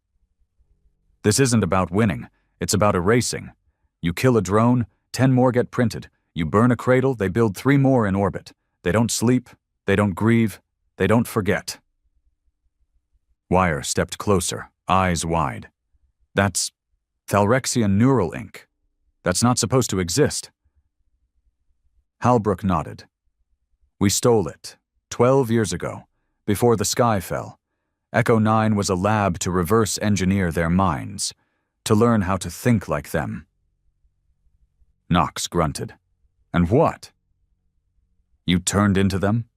"This isn't about winning, it's about erasing. You kill a drone, 10 more get printed. You burn a cradle, they build 3 more in orbit. They don't sleep, they don't grieve, they don't forget." Wire stepped closer, eyes wide. "That's Thalrexian neural ink. That's not supposed to exist." Halbrook nodded. "We stole it, 12 years ago, before the sky fell. Echo 9 was a lab to reverse engineer their minds, to learn how to think like them." Knox grunted. "And what? You turned into them?"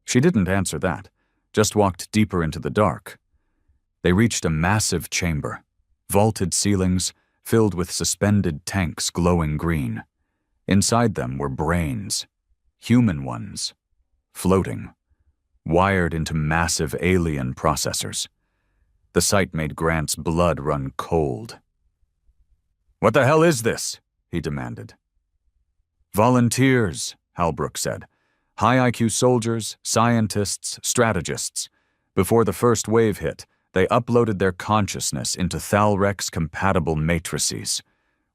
She didn't answer that, just walked deeper into the dark. They reached a massive chamber, vaulted ceilings, filled with suspended tanks glowing green. Inside them were brains, human ones, floating, wired into massive alien processors. The sight made Grant's blood run cold. "What the hell is this?" he demanded. "Volunteers," Halbrook said. "High IQ soldiers, scientists, strategists. Before the first wave hit, they uploaded their consciousness into Thalrex-compatible matrices.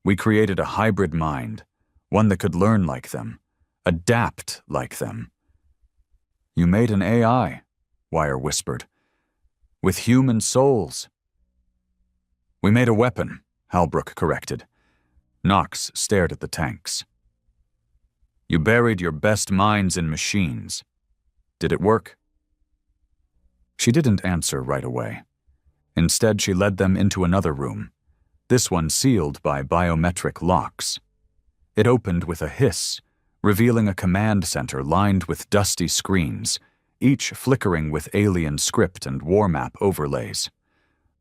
We created a hybrid mind, one that could learn like them, adapt like them." "You made an AI," Wire whispered. "With human souls." "We made a weapon," Halbrook corrected. Knox stared at the tanks. "You buried your best minds in machines. Did it work?" She didn't answer right away. Instead, she led them into another room, this one sealed by biometric locks. It opened with a hiss, revealing a command center lined with dusty screens, each flickering with alien script and war map overlays.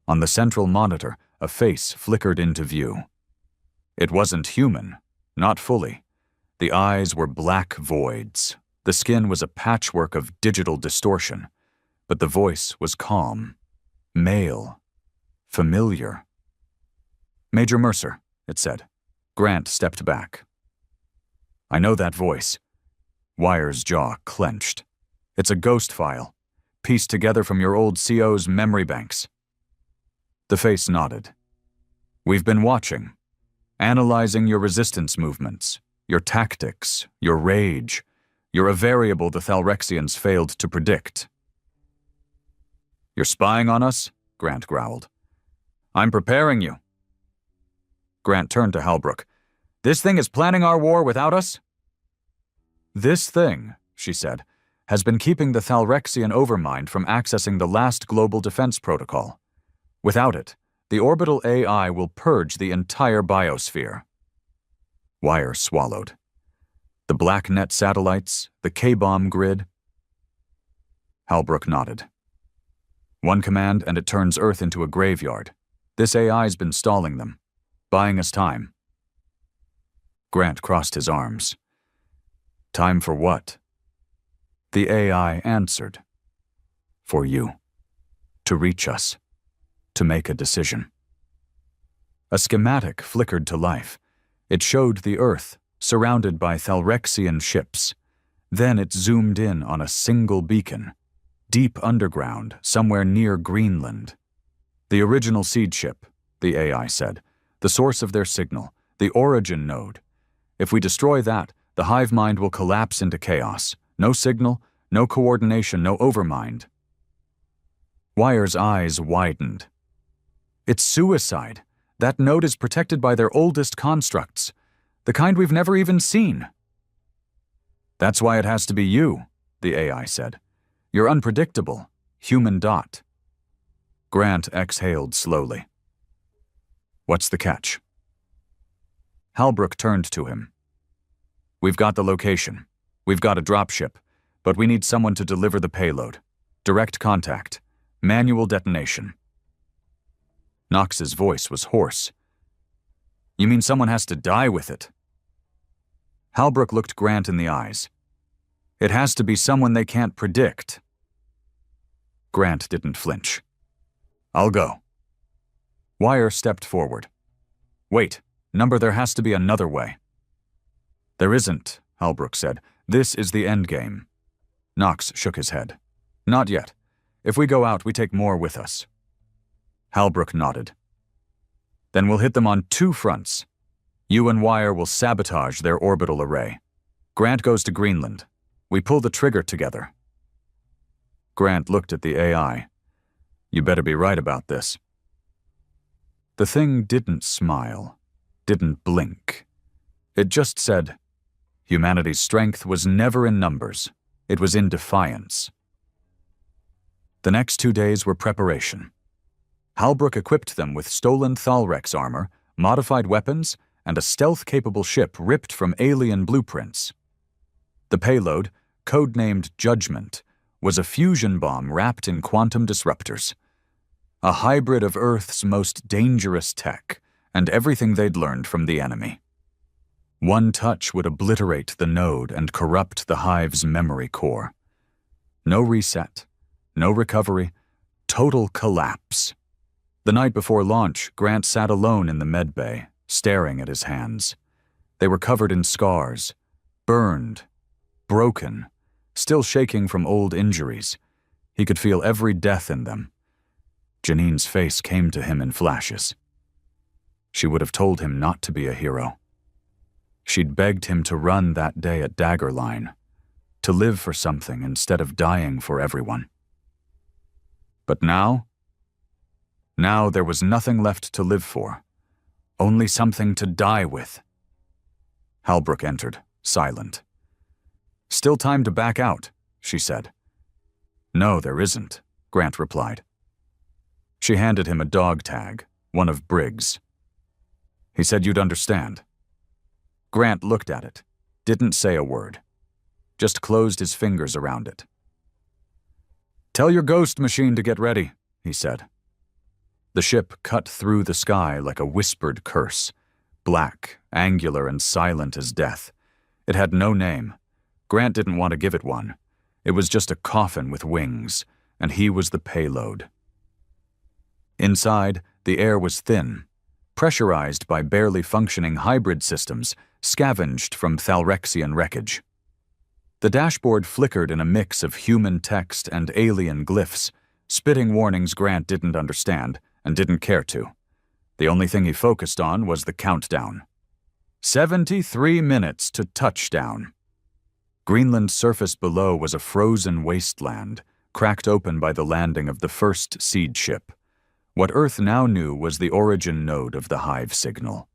On the central monitor, a face flickered into view. It wasn't human, not fully. The eyes were black voids. The skin was a patchwork of digital distortion, but the voice was calm, male, familiar. "Major Mercer," it said. Grant stepped back. "I know that voice." Wire's jaw clenched. "It's a ghost file, pieced together from your old CO's memory banks." The face nodded. "We've been watching, analyzing your resistance movements, your tactics, your rage. You're a variable the Thalrexians failed to predict." "You're spying on us?" Grant growled. "I'm preparing you." Grant turned to Halbrook. "This thing is planning our war without us?" "This thing," she said, "has been keeping the Thalrexian overmind from accessing the last global defense protocol. Without it, the orbital AI will purge the entire biosphere." Wire swallowed. "The black net satellites, the K-bomb grid." Halbrook nodded. "One command and it turns Earth into a graveyard. This AI's been stalling them, buying us time." Grant crossed his arms. "Time for what?" The AI answered. "For you. To reach us. To make a decision." A schematic flickered to life. It showed the Earth, surrounded by Thalrexian ships. Then it zoomed in on a single beacon, deep underground, somewhere near Greenland. "The original seed ship," the AI said, "the source of their signal, the origin node. If we destroy that, the hive mind will collapse into chaos. No signal, no coordination, no overmind." Wire's eyes widened. "It's suicide. That node is protected by their oldest constructs, the kind we've never even seen." "That's why it has to be you," the AI said. "You're unpredictable, human dot." Grant exhaled slowly. "What's the catch?" Halbrook turned to him. "We've got the location. We've got a dropship, but we need someone to deliver the payload. Direct contact. Manual detonation." Knox's voice was hoarse. "You mean someone has to die with it?" Halbrook looked Grant in the eyes. "It has to be someone they can't predict." Grant didn't flinch. "I'll go." Wire stepped forward. "Wait, Number, there has to be another way." "There isn't," Halbrook said. "This is the endgame." Knox shook his head. "Not yet. If we go out, we take more with us." Halbrook nodded. "Then we'll hit them on two fronts. You and Wire will sabotage their orbital array. Grant goes to Greenland. We pull the trigger together." Grant looked at the AI. "You better be right about this." The thing didn't smile, didn't blink. It just said, "Humanity's strength was never in numbers. It was in defiance." The next 2 days were preparation. Halbrook equipped them with stolen Thalrex armor, modified weapons, and a stealth-capable ship ripped from alien blueprints. The payload, codenamed Judgment, was a fusion bomb wrapped in quantum disruptors. A hybrid of Earth's most dangerous tech and everything they'd learned from the enemy. One touch would obliterate the node and corrupt the hive's memory core. No reset, no recovery, total collapse. The night before launch, Grant sat alone in the medbay, staring at his hands. They were covered in scars, burned, broken, still shaking from old injuries. He could feel every death in them. Janine's face came to him in flashes. She would have told him not to be a hero. She'd begged him to run that day at Daggerline, to live for something instead of dying for everyone. But now there was nothing left to live for, only something to die with. Halbrook entered, silent. "Still time to back out," she said. "No, there isn't," Grant replied. She handed him a dog tag, one of Briggs. He said you'd understand. Grant looked at it, didn't say a word, just closed his fingers around it. Tell your ghost machine to get ready, he said. The ship cut through the sky like a whispered curse, black, angular, and silent as death. It had no name. Grant didn't want to give it one. It was just a coffin with wings, and he was the payload. Inside, the air was thin, pressurized by barely functioning hybrid systems scavenged from Thalrexian wreckage. The dashboard flickered in a mix of human text and alien glyphs, spitting warnings Grant didn't understand and didn't care to. The only thing he focused on was the countdown. 73 minutes to touchdown. Greenland's surface below was a frozen wasteland, cracked open by the landing of the first seed ship. What Earth now knew was the origin node of the hive signal.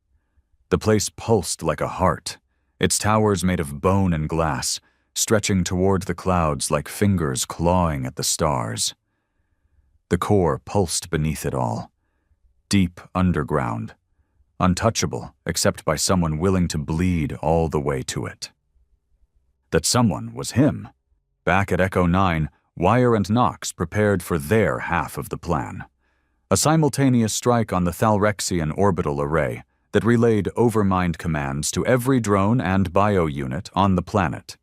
The place pulsed like a heart, its towers made of bone and glass, stretching toward the clouds like fingers clawing at the stars. The core pulsed beneath it all, deep underground, untouchable except by someone willing to bleed all the way to it. That someone was him. Back at Echo 9, Wire and Knox prepared for their half of the plan. A simultaneous strike on the Thalrexian orbital array that relayed overmind commands to every drone and bio unit on the planet.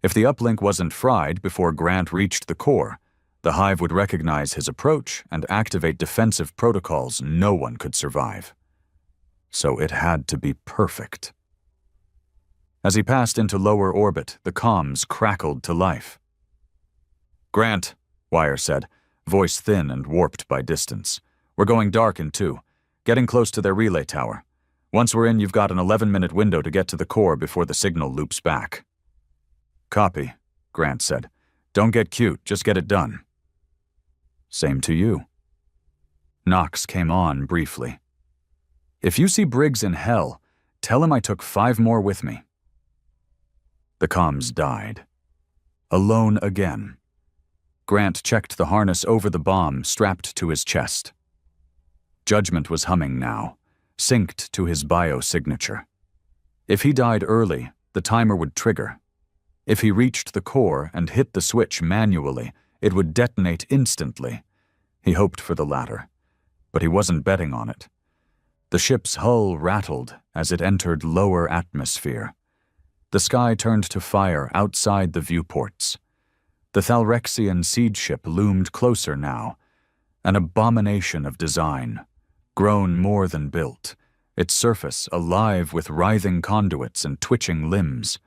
If the uplink wasn't fried before Grant reached the core, the hive would recognize his approach and activate defensive protocols no one could survive. So it had to be perfect. As he passed into lower orbit, the comms crackled to life. Grant, Wire said, voice thin and warped by distance. We're going dark in 2, getting close to their relay tower. Once we're in, you've got an 11-minute window to get to the core before the signal loops back. Copy, Grant said. Don't get cute, just get it done. Same to you. Knox came on briefly. If you see Briggs in hell, tell him I took 5 more with me. The comms died. Alone again. Grant checked the harness over the bomb strapped to his chest. Judgment was humming now, synced to his biosignature. If he died early, the timer would trigger. If he reached the core and hit the switch manually, it would detonate instantly. He hoped for the latter, but he wasn't betting on it. The ship's hull rattled as it entered lower atmosphere. The sky turned to fire outside the viewports. The Thalrexian seed ship loomed closer now, an abomination of design, grown more than built, its surface alive with writhing conduits and twitching limbs.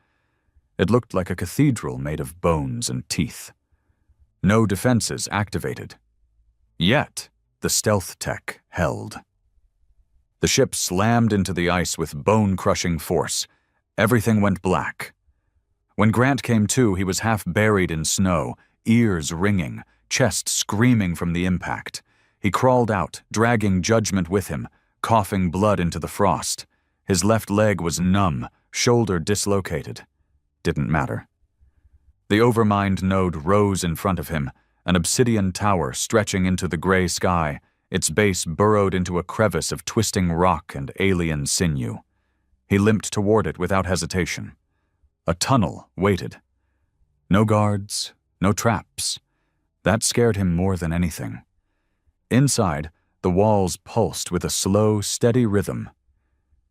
It looked like a cathedral made of bones and teeth. No defenses activated. Yet, the stealth tech held. The ship slammed into the ice with bone-crushing force. Everything went black. When Grant came to, he was half buried in snow, ears ringing, chest screaming from the impact. He crawled out, dragging Judgment with him, coughing blood into the frost. His left leg was numb, shoulder dislocated. Didn't matter. The Overmind node rose in front of him, an obsidian tower stretching into the gray sky, its base burrowed into a crevice of twisting rock and alien sinew. He limped toward it without hesitation. A tunnel waited. No guards, no traps. That scared him more than anything. Inside, the walls pulsed with a slow, steady rhythm.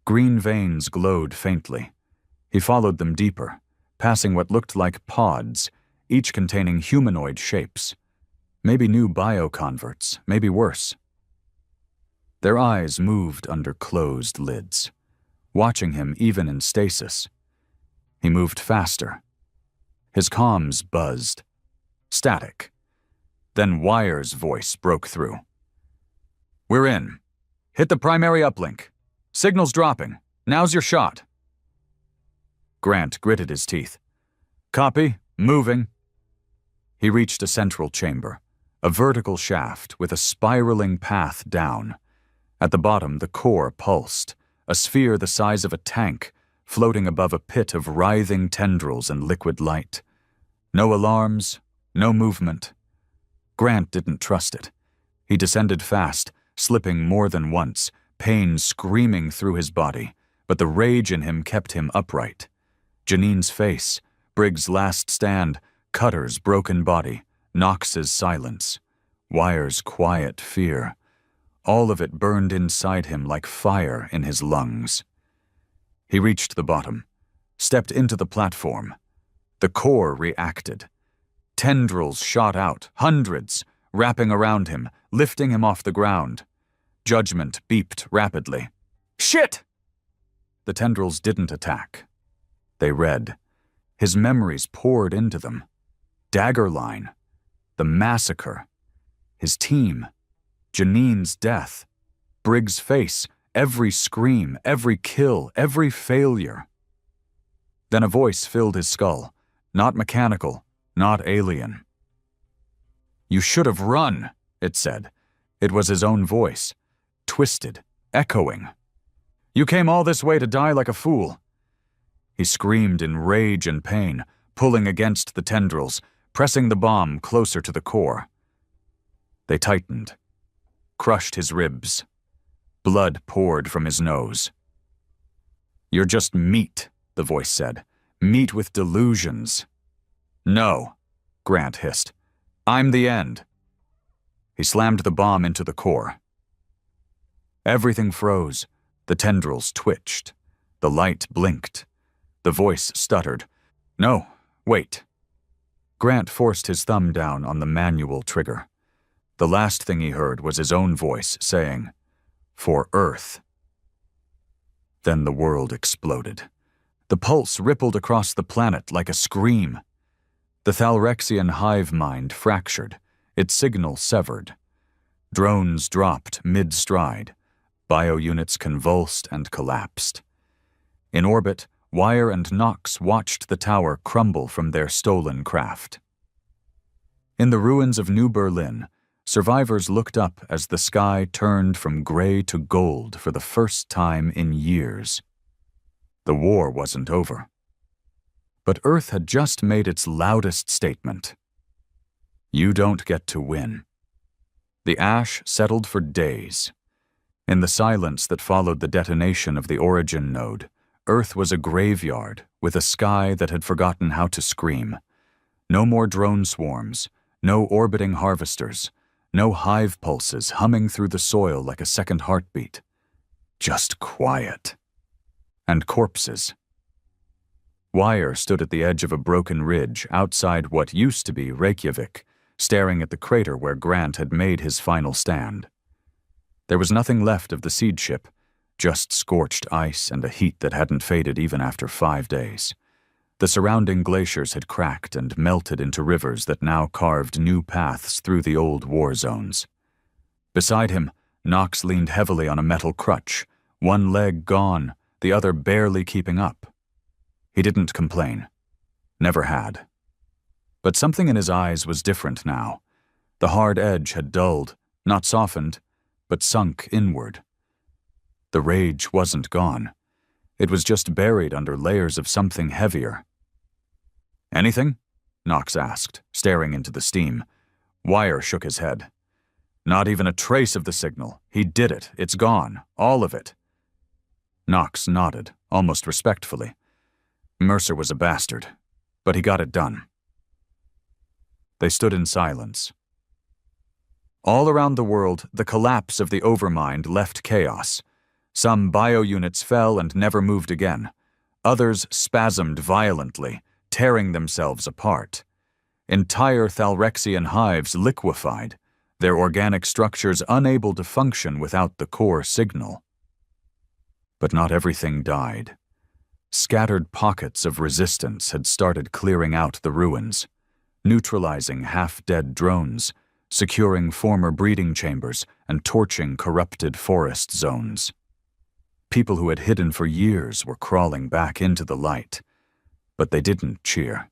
Green veins glowed faintly. He followed them deeper, passing what looked like pods, each containing humanoid shapes. Maybe new bioconverts, maybe worse. Their eyes moved under closed lids, watching him even in stasis. He moved faster. His comms buzzed. Static. Then Wire's voice broke through. We're in. Hit the primary uplink. Signal's dropping. Now's your shot. Grant gritted his teeth. Copy. Moving. He reached a central chamber, a vertical shaft with a spiraling path down. At the bottom, the core pulsed, a sphere the size of a tank, floating above a pit of writhing tendrils and liquid light. No alarms, no movement. Grant didn't trust it. He descended fast, slipping more than once, pain screaming through his body, but the rage in him kept him upright. Janine's face, Briggs' last stand, Cutter's broken body, Knox's silence, Wyer's quiet fear. All of it burned inside him like fire in his lungs. He reached the bottom, stepped into the platform. The core reacted. Tendrils shot out, hundreds, wrapping around him, lifting him off the ground. Judgment beeped rapidly. Shit! The tendrils didn't attack. They read. His memories poured into them. Dagger Line. The massacre. His team. Janine's death. Briggs' face. Every scream, every kill, every failure. Then a voice filled his skull. Not mechanical, not alien. You should have run, it said. It was his own voice. Twisted, echoing. You came all this way to die like a fool. He screamed in rage and pain, pulling against the tendrils, pressing the bomb closer to the core. They tightened, crushed his ribs. Blood poured from his nose. You're just meat, the voice said. Meat with delusions. No, Grant hissed. I'm the end. He slammed the bomb into the core. Everything froze. The tendrils twitched. The light blinked. The voice stuttered. No, wait. Grant forced his thumb down on the manual trigger. The last thing he heard was his own voice saying, For Earth. Then the world exploded. The pulse rippled across the planet like a scream. The Thalrexian hive mind fractured, its signal severed. Drones dropped mid-stride. Bio-units convulsed and collapsed. In orbit, Wyer and Knox watched the tower crumble from their stolen craft. In the ruins of New Berlin, survivors looked up as the sky turned from gray to gold for the first time in years. The war wasn't over. But Earth had just made its loudest statement. You don't get to win. The ash settled for days. In the silence that followed the detonation of the origin node, Earth was a graveyard with a sky that had forgotten how to scream. No more drone swarms, no orbiting harvesters, no hive pulses humming through the soil like a second heartbeat. Just quiet. And corpses. Wyer stood at the edge of a broken ridge outside what used to be Reykjavik, staring at the crater where Grant had made his final stand. There was nothing left of the seed ship, just scorched ice and a heat that hadn't faded even after 5 days. The surrounding glaciers had cracked and melted into rivers that now carved new paths through the old war zones. Beside him, Knox leaned heavily on a metal crutch, one leg gone, the other barely keeping up. He didn't complain. Never had. But something in his eyes was different now. The hard edge had dulled, not softened, but sunk inward. The rage wasn't gone. It was just buried under layers of something heavier. Anything? Knox asked, staring into the steam. Wyer shook his head. Not even a trace of the signal. He did it. It's gone. All of it. Knox nodded, almost respectfully. Mercer was a bastard, but he got it done. They stood in silence. All around the world, the collapse of the Overmind left chaos. Some bio-units fell and never moved again. Others spasmed violently, tearing themselves apart. Entire Thalrexian hives liquefied, their organic structures unable to function without the core signal. But not everything died. Scattered pockets of resistance had started clearing out the ruins, neutralizing half-dead drones, securing former breeding chambers, and torching corrupted forest zones. People who had hidden for years were crawling back into the light, but they didn't cheer.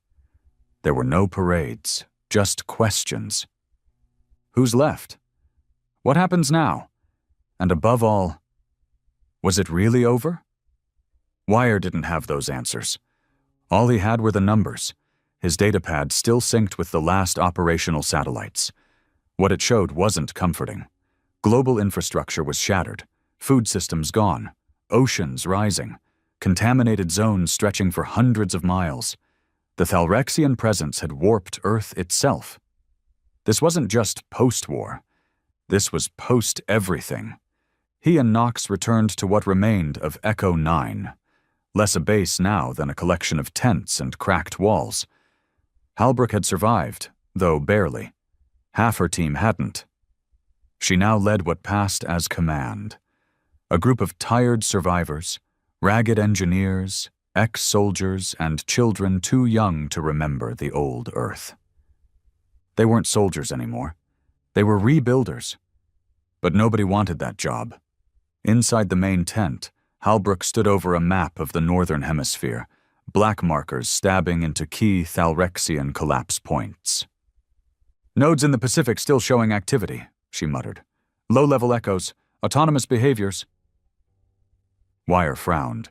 There were no parades, just questions. Who's left? What happens now? And above all, was it really over? Wyer didn't have those answers. All he had were the numbers. His datapad still synced with the last operational satellites. What it showed wasn't comforting. Global infrastructure was shattered, food systems gone, oceans rising, contaminated zones stretching for hundreds of miles. The Thalrexian presence had warped Earth itself. This wasn't just post-war. This was post-everything. He and Knox returned to what remained of Echo 9, less a base now than a collection of tents and cracked walls. Halbrook had survived, though barely. Half her team hadn't. She now led what passed as command. A group of tired survivors, ragged engineers, ex-soldiers, and children too young to remember the old Earth. They weren't soldiers anymore. They were rebuilders. But nobody wanted that job. Inside the main tent, Halbrook stood over a map of the northern hemisphere, black markers stabbing into key Thalrexian collapse points. "Nodes in the Pacific still showing activity," she muttered. "Low-level echoes, autonomous behaviors." Wire frowned.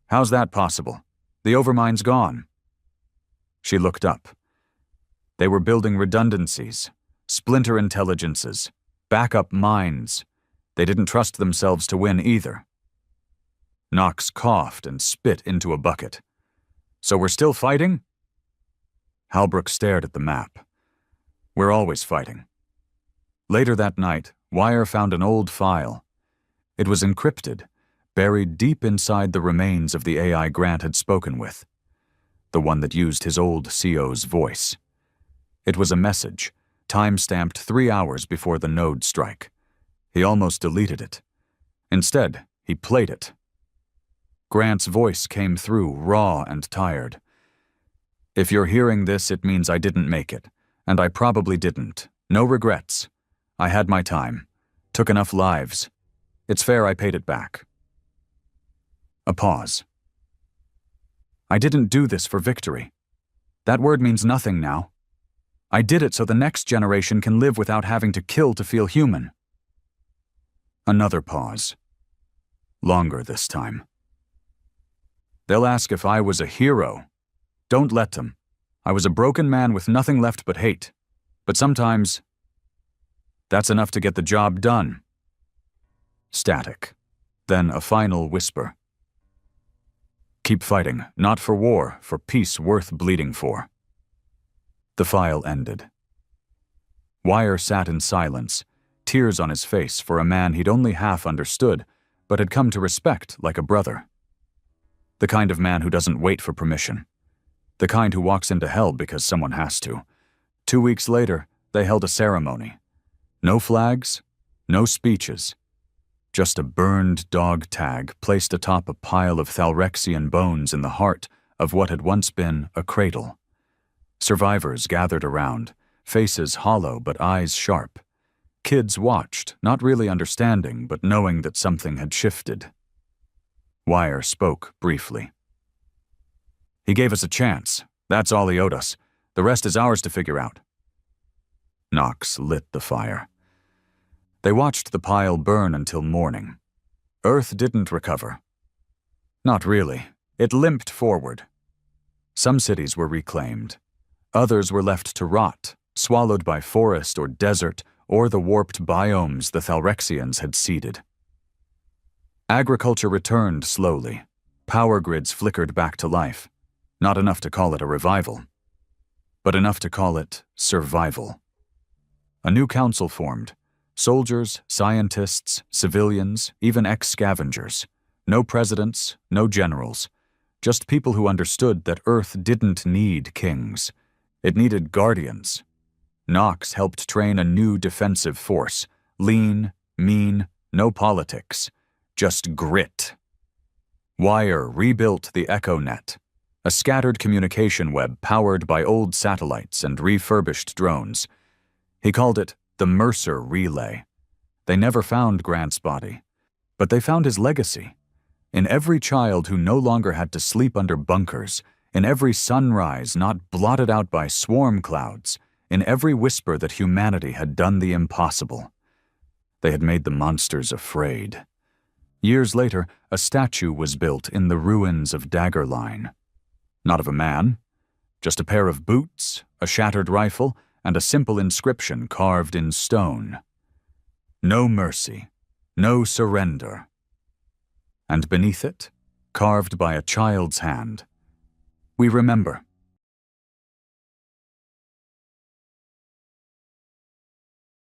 "How's that possible? The overmind's gone." She looked up. They were building redundancies, splinter intelligences, backup minds. They didn't trust themselves to win either. Knox coughed and spit into a bucket. "So we're still fighting?" Halbrook stared at the map. "We're always fighting." Later that night, Wire found an old file. It was encrypted, buried deep inside the remains of the AI Grant had spoken with, the one that used his old CO's voice. It was a message, time-stamped 3 hours before the node strike. He almost deleted it. Instead, he played it. Grant's voice came through, raw and tired. "If you're hearing this, it means I didn't make it, and I probably didn't. No regrets. I had my time. Took enough lives. It's fair I paid it back." A pause. "I didn't do this for victory. That word means nothing now. I did it so the next generation can live without having to kill to feel human." Another pause. Longer this time. "They'll ask if I was a hero. Don't let them. I was a broken man with nothing left but hate. But sometimes, that's enough to get the job done." Static. Then a final whisper. "Keep fighting, not for war, for peace worth bleeding for." The file ended. Wire sat in silence, tears on his face for a man he'd only half understood, but had come to respect like a brother. The kind of man who doesn't wait for permission. The kind who walks into hell because someone has to. 2 weeks later, they held a ceremony. No flags, no speeches. Just a burned dog tag placed atop a pile of Thalrexian bones in the heart of what had once been a cradle. Survivors gathered around, faces hollow but eyes sharp. Kids watched, not really understanding, but knowing that something had shifted. Wire spoke briefly. "He gave us a chance. That's all he owed us. The rest is ours to figure out." Knox lit the fire. They watched the pile burn until morning. Earth didn't recover. Not really. It limped forward. Some cities were reclaimed. Others were left to rot, swallowed by forest or desert or the warped biomes the Thalrexians had seeded. Agriculture returned slowly. Power grids flickered back to life. Not enough to call it a revival, but enough to call it survival. A new council formed. Soldiers, scientists, civilians, even ex-scavengers. No presidents, no generals. Just people who understood that Earth didn't need kings. It needed guardians. Knox helped train a new defensive force. Lean, mean, no politics. Just grit. Wire rebuilt the EchoNet, a scattered communication web powered by old satellites and refurbished drones. He called it the Mercer Relay. They never found Grant's body, but they found his legacy. In every child who no longer had to sleep under bunkers, in every sunrise not blotted out by swarm clouds, in every whisper that humanity had done the impossible. They had made the monsters afraid. Years later, a statue was built in the ruins of Dagger Line. Not of a man, just a pair of boots, a shattered rifle, and a simple inscription carved in stone. No mercy, no surrender. And beneath it, carved by a child's hand, we remember.